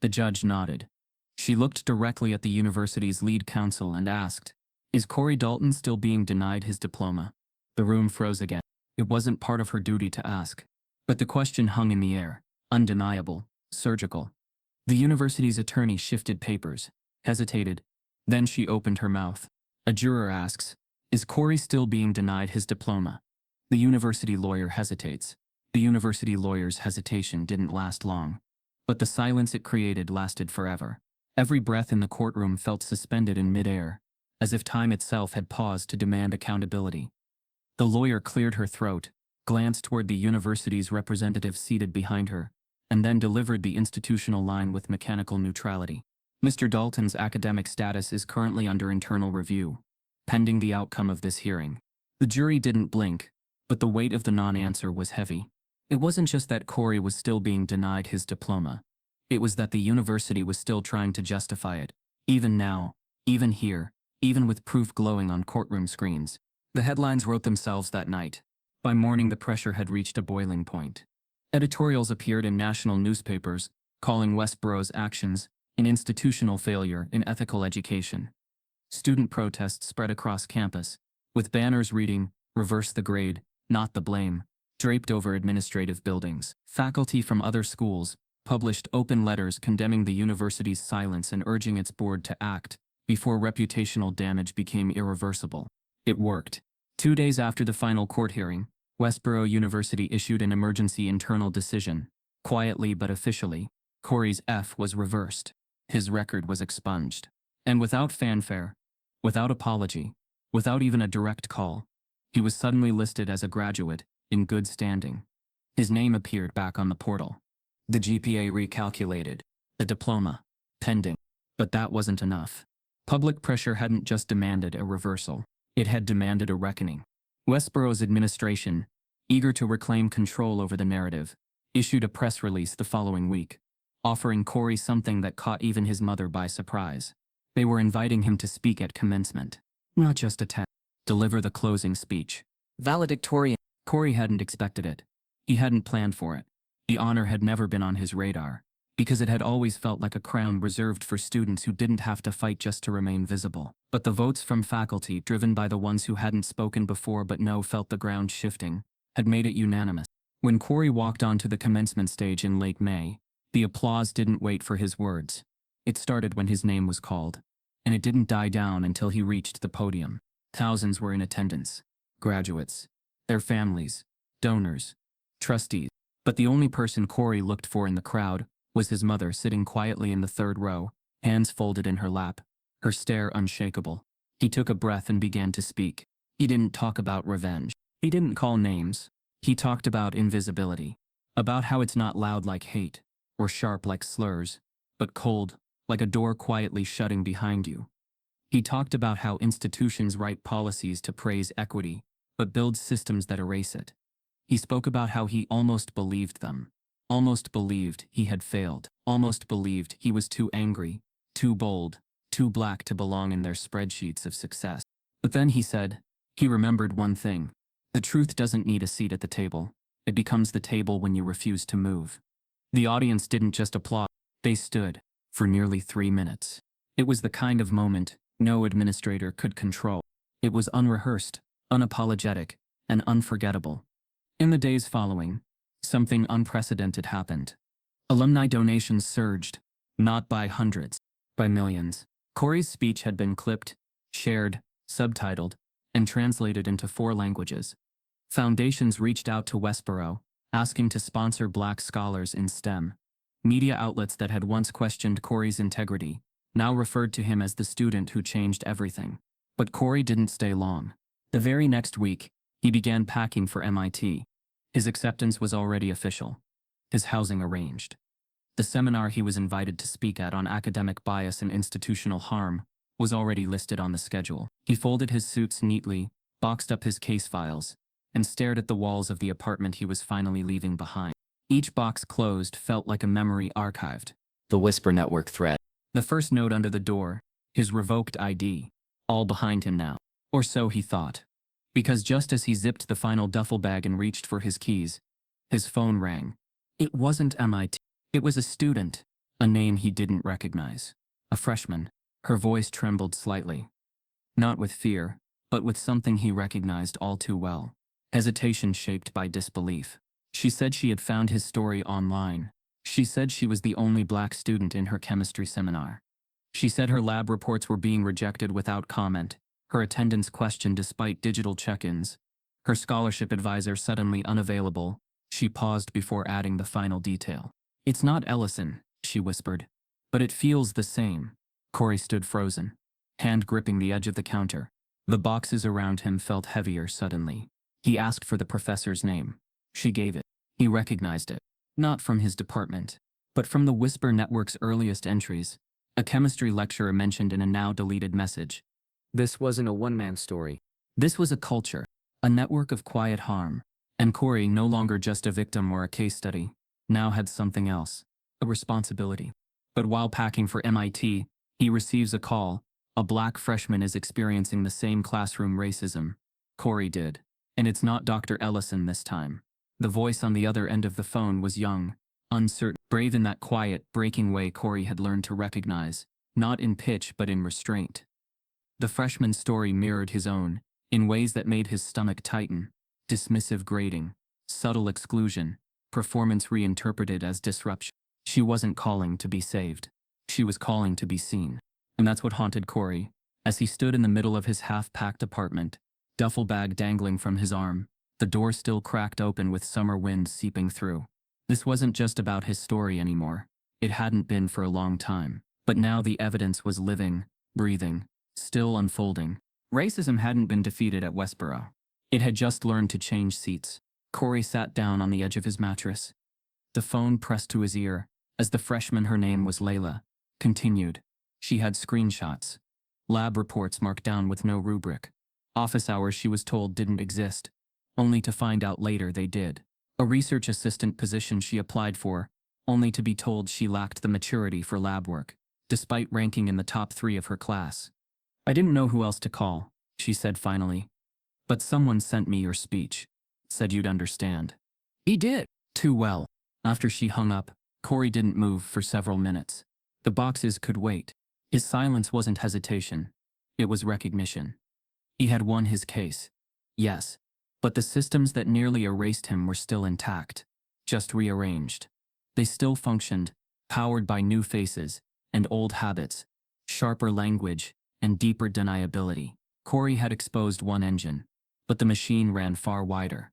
The judge nodded. She looked directly at the university's lead counsel and asked, "Is Corey Dalton still being denied his diploma?" The room froze again. It wasn't part of her duty to ask. But the question hung in the air, undeniable, surgical. The university's attorney shifted papers, hesitated. Then she opened her mouth. A juror asks, "Is Corey still being denied his diploma?" The university lawyer hesitates. The university lawyer's hesitation didn't last long. But the silence it created lasted forever. Every breath in the courtroom felt suspended in midair, as if time itself had paused to demand accountability. The lawyer cleared her throat, glanced toward the university's representative seated behind her, and then delivered the institutional line with mechanical neutrality. Mr. Dalton's academic status is currently under internal review, pending the outcome of this hearing. The jury didn't blink, but the weight of the non-answer was heavy. It wasn't just that Corey was still being denied his diploma. It was that the university was still trying to justify it, even now, even here, even with proof glowing on courtroom screens. The headlines wrote themselves that night. By morning, the pressure had reached a boiling point. Editorials appeared in national newspapers, calling Westborough's actions an institutional failure in ethical education. Student protests spread across campus, with banners reading, "Reverse the grade, not the blame," draped over administrative buildings. Faculty from other schools published open letters condemning the university's silence and urging its board to act before reputational damage became irreversible. It worked. 2 days after the final court hearing, Westborough University issued an emergency internal decision. Quietly but officially, Corey's F was reversed. His record was expunged. And without fanfare, without apology, without even a direct call, he was suddenly listed as a graduate, in good standing. His name appeared back on the portal. The GPA recalculated. The diploma, pending. But that wasn't enough. Public pressure hadn't just demanded a reversal. It had demanded a reckoning. Westborough's administration, eager to reclaim control over the narrative, issued a press release the following week, offering Corey something that caught even his mother by surprise. They were inviting him to speak at commencement. Not just attend. Deliver the closing speech. Valedictorian. Corey hadn't expected it. He hadn't planned for it. The honor had never been on his radar, because it had always felt like a crown reserved for students who didn't have to fight just to remain visible. But the votes from faculty, driven by the ones who hadn't spoken before but now felt the ground shifting, had made it unanimous. When Corey walked onto the commencement stage in late May, the applause didn't wait for his words. It started when his name was called, and it didn't die down until he reached the podium. Thousands were in attendance. Graduates, their families, donors, trustees. But the only person Corey looked for in the crowd was his mother sitting quietly in the third row, hands folded in her lap, her stare unshakable. He took a breath and began to speak. He didn't talk about revenge. He didn't call names. He talked about invisibility. About how it's not loud like hate, or sharp like slurs, but cold, like a door quietly shutting behind you. He talked about how institutions write policies to praise equity, but build systems that erase it. He spoke about how he almost believed them. Almost believed he had failed. Almost believed he was too angry, too bold, too black to belong in their spreadsheets of success. But then he said, he remembered one thing. The truth doesn't need a seat at the table. It becomes the table when you refuse to move. The audience didn't just applaud. They stood for nearly 3 minutes. It was the kind of moment no administrator could control. It was unrehearsed, unapologetic, and unforgettable. In the days following, something unprecedented happened. Alumni donations surged, not by hundreds, by millions. Corey's speech had been clipped, shared, subtitled, and translated into 4 languages. Foundations reached out to Westborough, asking to sponsor Black scholars in STEM. Media outlets that had once questioned Corey's integrity now referred to him as the student who changed everything. But Corey didn't stay long. The very next week, he began packing for MIT. His acceptance was already official. His housing arranged. The seminar he was invited to speak at on academic bias and institutional harm was already listed on the schedule. He folded his suits neatly, boxed up his case files, and stared at the walls of the apartment he was finally leaving behind. Each box closed felt like a memory archived. The Whisper Network thread. The first note under the door, his revoked ID, all behind him now. Or so he thought. Because just as he zipped the final duffel bag and reached for his keys, his phone rang. It wasn't MIT. It was a student, a name he didn't recognize. A freshman. Her voice trembled slightly. Not with fear, but with something he recognized all too well. Hesitation shaped by disbelief. She said she had found his story online. She said she was the only Black student in her chemistry seminar. She said her lab reports were being rejected without comment, her attendance questioned despite digital check-ins, her scholarship advisor suddenly unavailable. She paused before adding the final detail. It's not Ellison, she whispered. But it feels the same. Corey stood frozen, hand gripping the edge of the counter. The boxes around him felt heavier suddenly. He asked for the professor's name. She gave it. He recognized it. Not from his department, but from the Whisper Network's earliest entries. A chemistry lecturer mentioned in a now-deleted message. This wasn't a one-man story. This was a culture, a network of quiet harm. And Corey, no longer just a victim or a case study, now had something else, a responsibility. But while packing for MIT, he receives a call. A black freshman is experiencing the same classroom racism. Corey did. And it's not Dr. Ellison this time. The voice on the other end of the phone was young, uncertain, brave in that quiet, breaking way Corey had learned to recognize, not in pitch but in restraint. The freshman's story mirrored his own, in ways that made his stomach tighten. Dismissive grading, subtle exclusion, performance reinterpreted as disruption. She wasn't calling to be saved. She was calling to be seen. And that's what haunted Corey, as he stood in the middle of his half-packed apartment, duffel bag dangling from his arm, the door still cracked open with summer wind seeping through. This wasn't just about his story anymore. It hadn't been for a long time. But now the evidence was living, breathing, still unfolding. Racism hadn't been defeated at Westboro. It had just learned to change seats. Corey sat down on the edge of his mattress. The phone pressed to his ear, as the freshman, her name was Layla, continued. She had screenshots. Lab reports marked down with no rubric. Office hours she was told didn't exist, only to find out later they did. A research assistant position she applied for, only to be told she lacked the maturity for lab work, despite ranking in the top 3 of her class. I didn't know who else to call, she said finally. But someone sent me your speech. Said you'd understand. He did. Too well. After she hung up, Corey didn't move for several minutes. The boxes could wait. His silence wasn't hesitation. It was recognition. He had won his case. Yes. But the systems that nearly erased him were still intact. Just rearranged. They still functioned, powered by new faces and old habits, sharper language and deeper deniability. Corey had exposed one engine, but the machine ran far wider.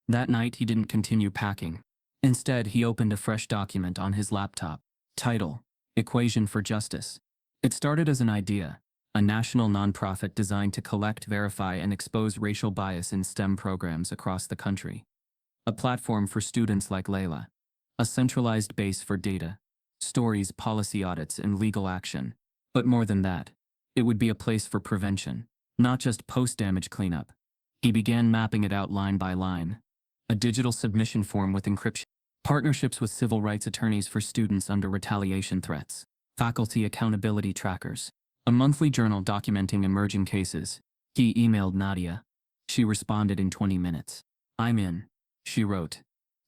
That night he didn't continue packing. Instead, he opened a fresh document on his laptop. Title: Equation for Justice. It started as an idea, a national nonprofit designed to collect, verify, and expose racial bias in STEM programs across the country. A platform for students like Layla. A centralized base for data, stories, policy audits, and legal action. But more than that, it would be a place for prevention, not just post-damage cleanup. He began mapping it out line by line. A digital submission form with encryption. Partnerships with civil rights attorneys for students under retaliation threats. Faculty accountability trackers. A monthly journal documenting emerging cases. He emailed Nadia. She responded in 20 minutes. I'm in, she wrote.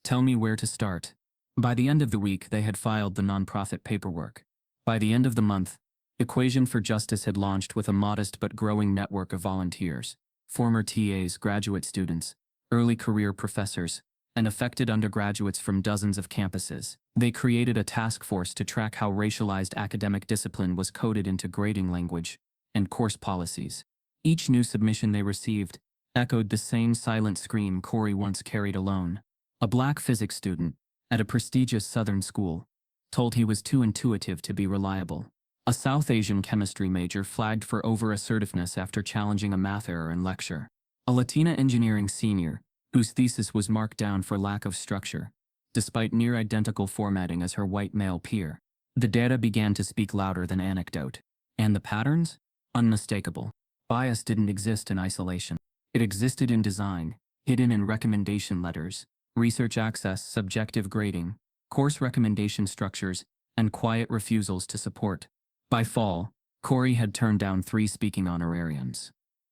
Tell me where to start. By the end of the week, they had filed the nonprofit paperwork. By the end of the month, Equation for Justice had launched with a modest but growing network of volunteers. Former TAs, graduate students, early career professors, and affected undergraduates from dozens of campuses. They created a task force to track how racialized academic discipline was coded into grading language and course policies. Each new submission they received echoed the same silent scream Corey once carried alone. A black physics student, at a prestigious Southern school, told he was too intuitive to be reliable. A South Asian chemistry major flagged for over-assertiveness after challenging a math error in lecture. A Latina engineering senior, whose thesis was marked down for lack of structure, despite near-identical formatting as her white male peer. The data began to speak louder than anecdote. And the patterns? Unmistakable. Bias didn't exist in isolation. It existed in design, hidden in recommendation letters, research access, subjective grading, course recommendation structures, and quiet refusals to support. By fall, Corey had turned down 3 speaking honorariums.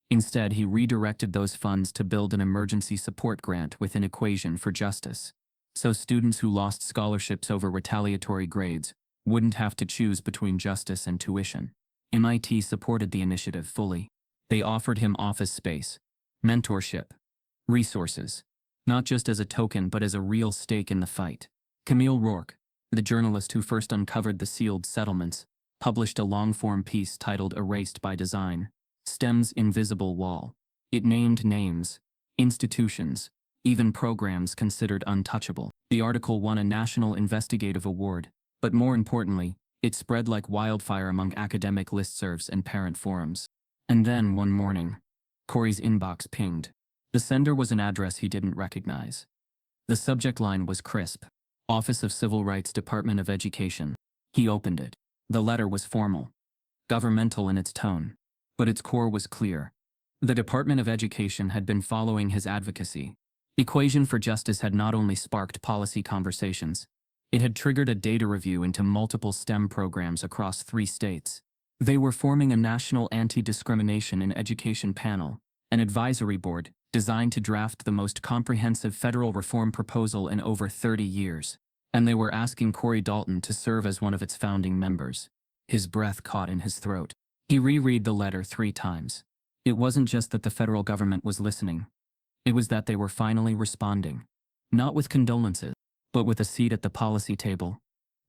Instead, he redirected those funds to build an emergency support grant with an Equation for Justice, so students who lost scholarships over retaliatory grades wouldn't have to choose between justice and tuition. MIT supported the initiative fully. They offered him office space, mentorship, resources, not just as a token but as a real stake in the fight. Camille Rourke, the journalist who first uncovered the sealed settlements, published a long-form piece titled Erased by Design, STEM's Invisible Wall. It named names, institutions, even programs considered untouchable. The article won a National Investigative Award, but more importantly, it spread like wildfire among academic listservs and parent forums. And then, one morning, Corey's inbox pinged. The sender was an address he didn't recognize. The subject line was crisp: Office of Civil Rights, Department of Education. He opened it. The letter was formal, governmental in its tone, but its core was clear. The Department of Education had been following his advocacy. Equation for Justice had not only sparked policy conversations, it had triggered a data review into multiple STEM programs across 3 states. They were forming a national anti-discrimination in education panel, an advisory board designed to draft the most comprehensive federal reform proposal in over 30 years, and they were asking Corey Dalton to serve as one of its founding members. His breath caught in his throat. He reread the letter 3 times. It wasn't just that the federal government was listening. It was that they were finally responding. Not with condolences, but with a seat at the policy table.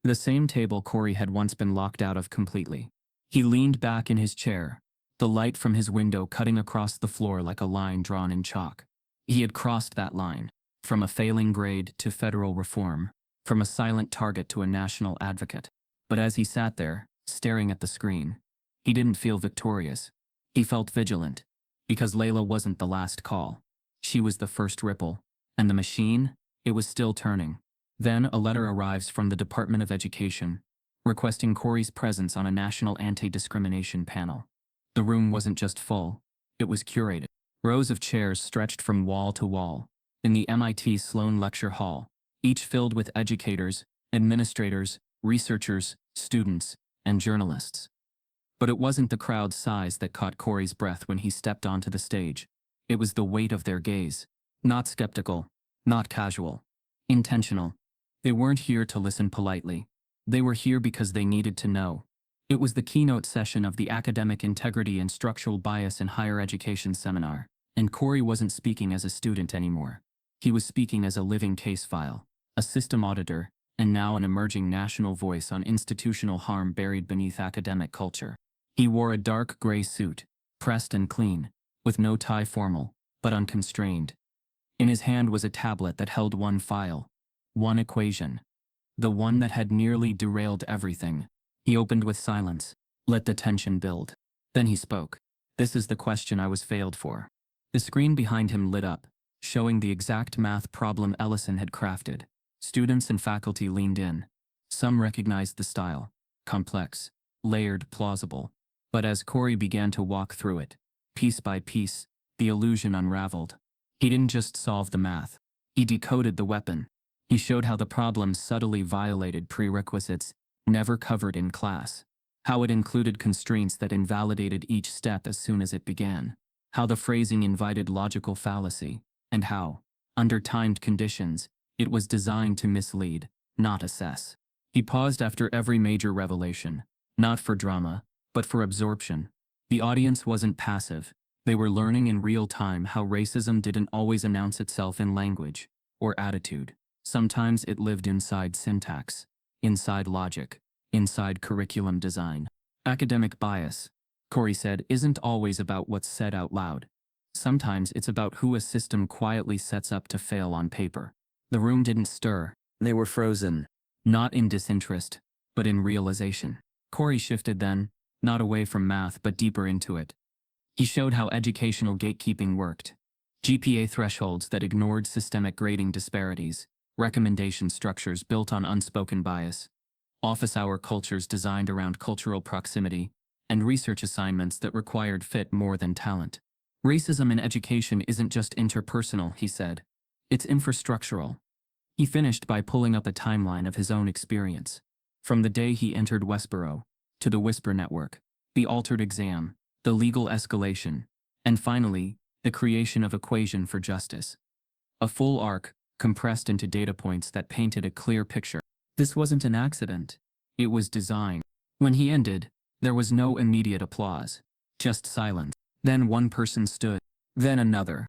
The same table Corey had once been locked out of completely. He leaned back in his chair, the light from his window cutting across the floor like a line drawn in chalk. He had crossed that line, from a failing grade to federal reform, from a silent target to a national advocate. But as he sat there, staring at the screen, he didn't feel victorious. He felt vigilant, because Layla wasn't the last call. She was the first ripple, and the machine, it was still turning. Then a letter arrives from the Department of Education, requesting Corey's presence on a national anti-discrimination panel. The room wasn't just full, it was curated. Rows of chairs stretched from wall to wall, in the MIT Sloan Lecture Hall, each filled with educators, administrators, researchers, students, and journalists. But it wasn't the crowd's size that caught Corey's breath when he stepped onto the stage. It was the weight of their gaze. Not skeptical, not casual, intentional. They weren't here to listen politely. They were here because they needed to know. It was the keynote session of the Academic Integrity and Structural Bias in Higher Education seminar, and Corey wasn't speaking as a student anymore. He was speaking as a living case file, a system auditor, and now an emerging national voice on institutional harm buried beneath academic culture. He wore a dark gray suit, pressed and clean, with no tie formal, but unconstrained. In his hand was a tablet that held one file, one equation, the one that had nearly derailed everything. He opened with silence, let the tension build. Then he spoke. This is the question I was failed for. The screen behind him lit up, showing the exact math problem Ellison had crafted. Students and faculty leaned in. Some recognized the style, complex, layered, plausible. But as Corey began to walk through it, piece by piece, the illusion unraveled. He didn't just solve the math. He decoded the weapon. He showed how the problem subtly violated prerequisites never covered in class. How it included constraints that invalidated each step as soon as it began. How the phrasing invited logical fallacy. And how, under timed conditions, it was designed to mislead, not assess. He paused after every major revelation, not for drama, but for absorption. The audience wasn't passive. They were learning in real time how racism didn't always announce itself in language or attitude. Sometimes it lived inside syntax, inside logic, inside curriculum design. Academic bias, Corey said, isn't always about what's said out loud. Sometimes it's about who a system quietly sets up to fail on paper. The room didn't stir. They were frozen. Not in disinterest, but in realization. Corey shifted then, not away from math but deeper into it. He showed how educational gatekeeping worked. GPA thresholds that ignored systemic grading disparities, recommendation structures built on unspoken bias, office hour cultures designed around cultural proximity, and research assignments that required fit more than talent. Racism in education isn't just interpersonal, he said. It's infrastructural. He finished by pulling up a timeline of his own experience. From the day he entered Westboro, to the Whisper Network, the altered exam, the legal escalation, and finally, the creation of Equation for Justice. A full arc, compressed into data points that painted a clear picture. This wasn't an accident. It was design. When he ended, there was no immediate applause, just silence. Then one person stood, then another,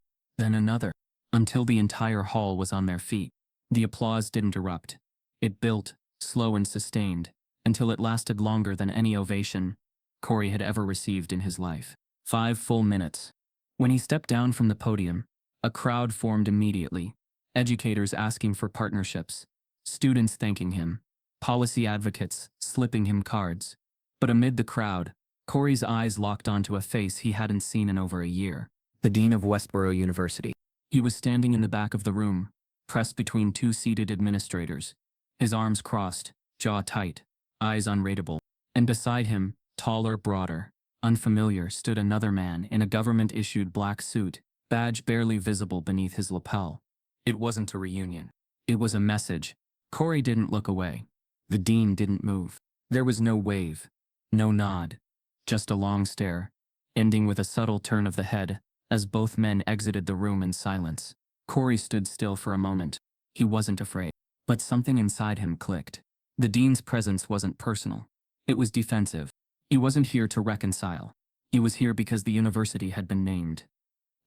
until the entire hall was on their feet. The applause didn't erupt. It built, slow and sustained, until it lasted longer than any ovation Corey had ever received in his life. 5 full minutes. When he stepped down from the podium, a crowd formed immediately. educators asking for partnerships, students thanking him, policy advocates slipping him cards. But amid the crowd, Corey's eyes locked onto a face he hadn't seen in over a year. The dean of Westboro University. He was standing in the back of the room, pressed between two seated administrators, his arms crossed, jaw tight, eyes unreadable. And beside him, taller, broader, unfamiliar, stood another man in a government-issued black suit, badge barely visible beneath his lapel. It wasn't a reunion. It was a message. Corey didn't look away. The dean didn't move. There was no wave, no nod, just a long stare, ending with a subtle turn of the head as both men exited the room in silence. Corey stood still for a moment. He wasn't afraid, but something inside him clicked. The dean's presence wasn't personal. It was defensive. He wasn't here to reconcile. He was here because the university had been named.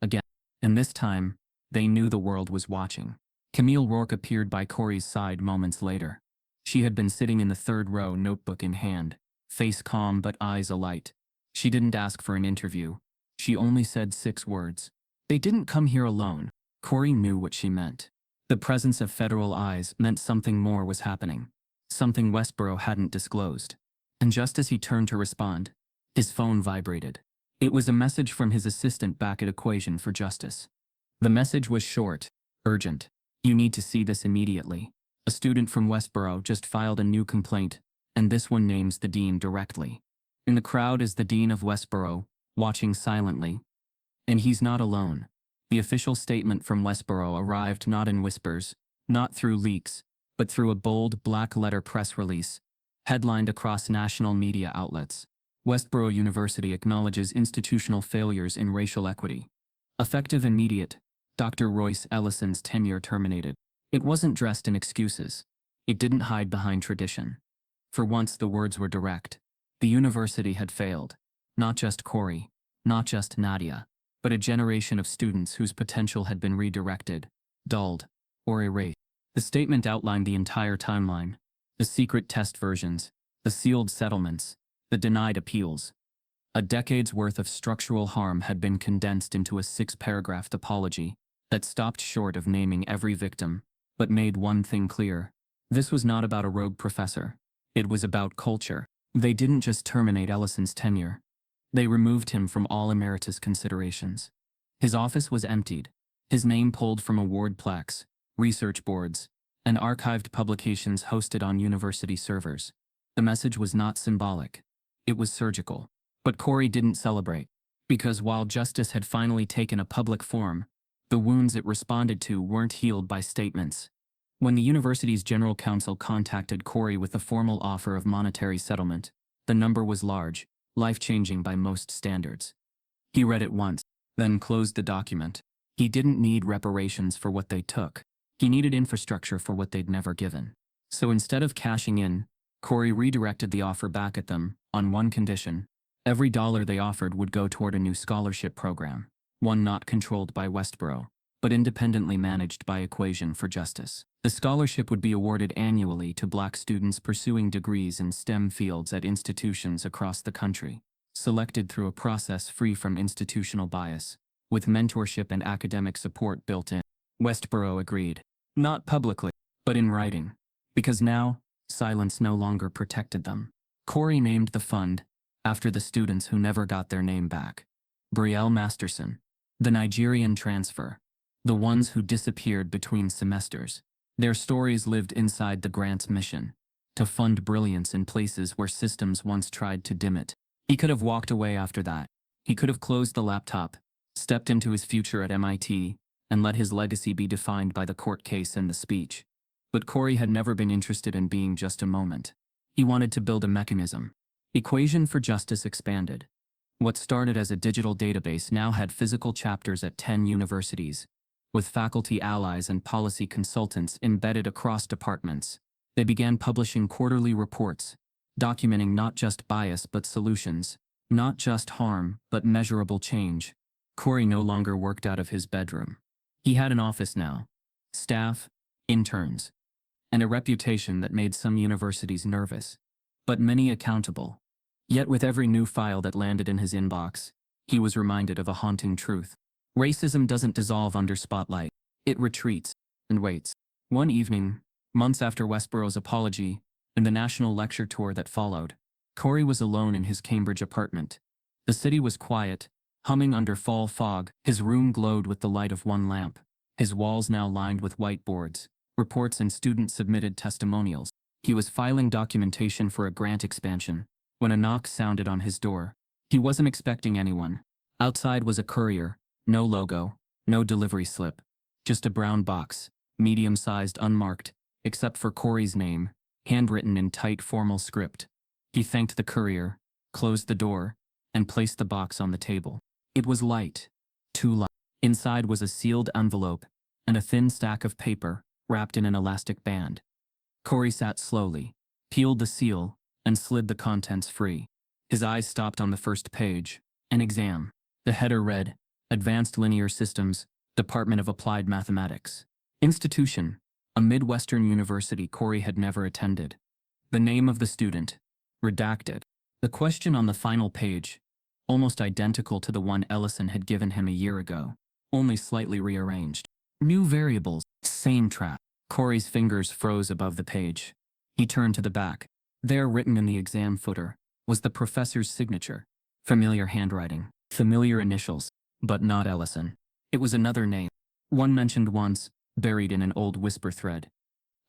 Again. And this time, they knew the world was watching. Camille Rourke appeared by Corey's side moments later. She had been sitting in the third row, notebook in hand, face calm but eyes alight. She didn't ask for an interview. She only said 6 words. They didn't come here alone. Corey knew what she meant. The presence of federal eyes meant something more was happening. Something Westboro hadn't disclosed. And just as he turned to respond, his phone vibrated. It was a message from his assistant back at Equation for Justice. The message was short, urgent. You need to see this immediately. A student from Westboro just filed a new complaint, and this one names the dean directly. In the crowd is the dean of Westboro, watching silently. And he's not alone. The official statement from Westboro arrived not in whispers, not through leaks, but through a bold black-letter press release, headlined across national media outlets. Westboro University acknowledges institutional failures in racial equity. Effective immediate, Dr. Royce Ellison's tenure terminated. It wasn't dressed in excuses. It didn't hide behind tradition. For once the words were direct. The university had failed. Not just Corey, not just Nadia, but a generation of students whose potential had been redirected, dulled, or erased. The statement outlined the entire timeline. The secret test versions, the sealed settlements, the denied appeals. A decade's worth of structural harm had been condensed into a 6-paragraph apology that stopped short of naming every victim, but made one thing clear. This was not about a rogue professor. It was about culture. They didn't just terminate Ellison's tenure. They removed him from all emeritus considerations. His office was emptied, his name pulled from award plaques, research boards, and archived publications hosted on university servers. The message was not symbolic. It was surgical. But Corey didn't celebrate, because while justice had finally taken a public form, the wounds it responded to weren't healed by statements. When the university's general counsel contacted Corey with a formal offer of monetary settlement, the number was large, life-changing by most standards. He read it once, then closed the document. He didn't need reparations for what they took. He needed infrastructure for what they'd never given. So instead of cashing in, Corey redirected the offer back at them, on one condition. Every dollar they offered would go toward a new scholarship program, one not controlled by Westboro, but independently managed by Equation for Justice. The scholarship would be awarded annually to Black students pursuing degrees in STEM fields at institutions across the country, selected through a process free from institutional bias, with mentorship and academic support built in. Westboro agreed. Not publicly, but in writing. Because now, silence no longer protected them. Corey named the fund after the students who never got their name back. Brielle Masterson, the Nigerian transfer, the ones who disappeared between semesters. Their stories lived inside the grant's mission, to fund brilliance in places where systems once tried to dim it. He could have walked away after that. He could have closed the laptop, stepped into his future at MIT, and let his legacy be defined by the court case and the speech. But Corey had never been interested in being just a moment. He wanted to build a mechanism. Equation for Justice expanded. What started as a digital database now had physical chapters at 10 universities, with faculty allies and policy consultants embedded across departments. They began publishing quarterly reports, documenting not just bias but solutions, not just harm but measurable change. Corey no longer worked out of his bedroom. He had an office now, staff, interns, and a reputation that made some universities nervous, but many accountable. Yet with every new file that landed in his inbox, he was reminded of a haunting truth. Racism doesn't dissolve under spotlight. It retreats. and waits. One evening, months after Westborough's apology, and the national lecture tour that followed, Corey was alone in his Cambridge apartment. The city was quiet, humming under fall fog. His room glowed with the light of one lamp, his walls now lined with whiteboards, reports and student-submitted testimonials. He was filing documentation for a grant expansion when a knock sounded on his door. He wasn't expecting anyone. Outside was a courier, no logo, no delivery slip, just a brown box, medium-sized, unmarked, except for Corey's name, handwritten in tight formal script. He thanked the courier, closed the door, and placed the box on the table. It was light, too light. Inside was a sealed envelope and a thin stack of paper wrapped in an elastic band. Corey sat slowly, peeled the seal, and slid the contents free. His eyes stopped on the first page, an exam. The header read, Advanced Linear Systems, Department of Applied Mathematics. Institution, a Midwestern university Corey had never attended. The name of the student, redacted. The question on the final page, almost identical to the one Ellison had given him a year ago, only slightly rearranged. New variables, same trap. Corey's fingers froze above the page. He turned to the back. There, written in the exam footer, was the professor's signature. Familiar handwriting, familiar initials, but not Ellison. It was another name, one mentioned once, buried in an old whisper thread.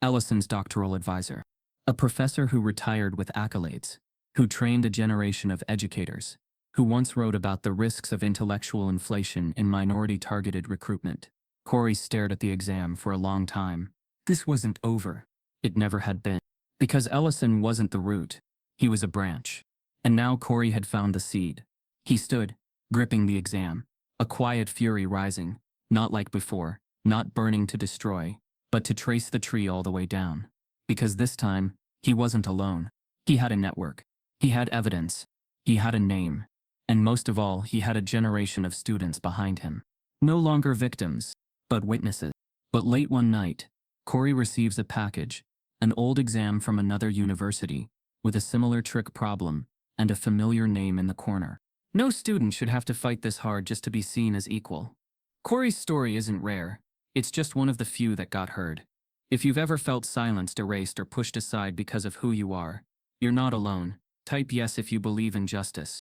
Ellison's doctoral advisor. A professor who retired with accolades, who trained a generation of educators, who once wrote about the risks of intellectual inflation in minority-targeted recruitment. Corey stared at the exam for a long time. This wasn't over. It never had been. Because Ellison wasn't the root. He was a branch. And now Corey had found the seed. He stood, gripping the exam, a quiet fury rising, not like before, not burning to destroy, but to trace the tree all the way down. Because this time, he wasn't alone. He had a network. He had evidence. He had a name. And most of all, he had a generation of students behind him. No longer victims, but witnesses. But late one night, Corey receives a package, an old exam from another university, with a similar trick problem, and a familiar name in the corner. No student should have to fight this hard just to be seen as equal. Corey's story isn't rare. It's just one of the few that got heard. If you've ever felt silenced, erased, or pushed aside because of who you are, you're not alone. Type yes if you believe in justice.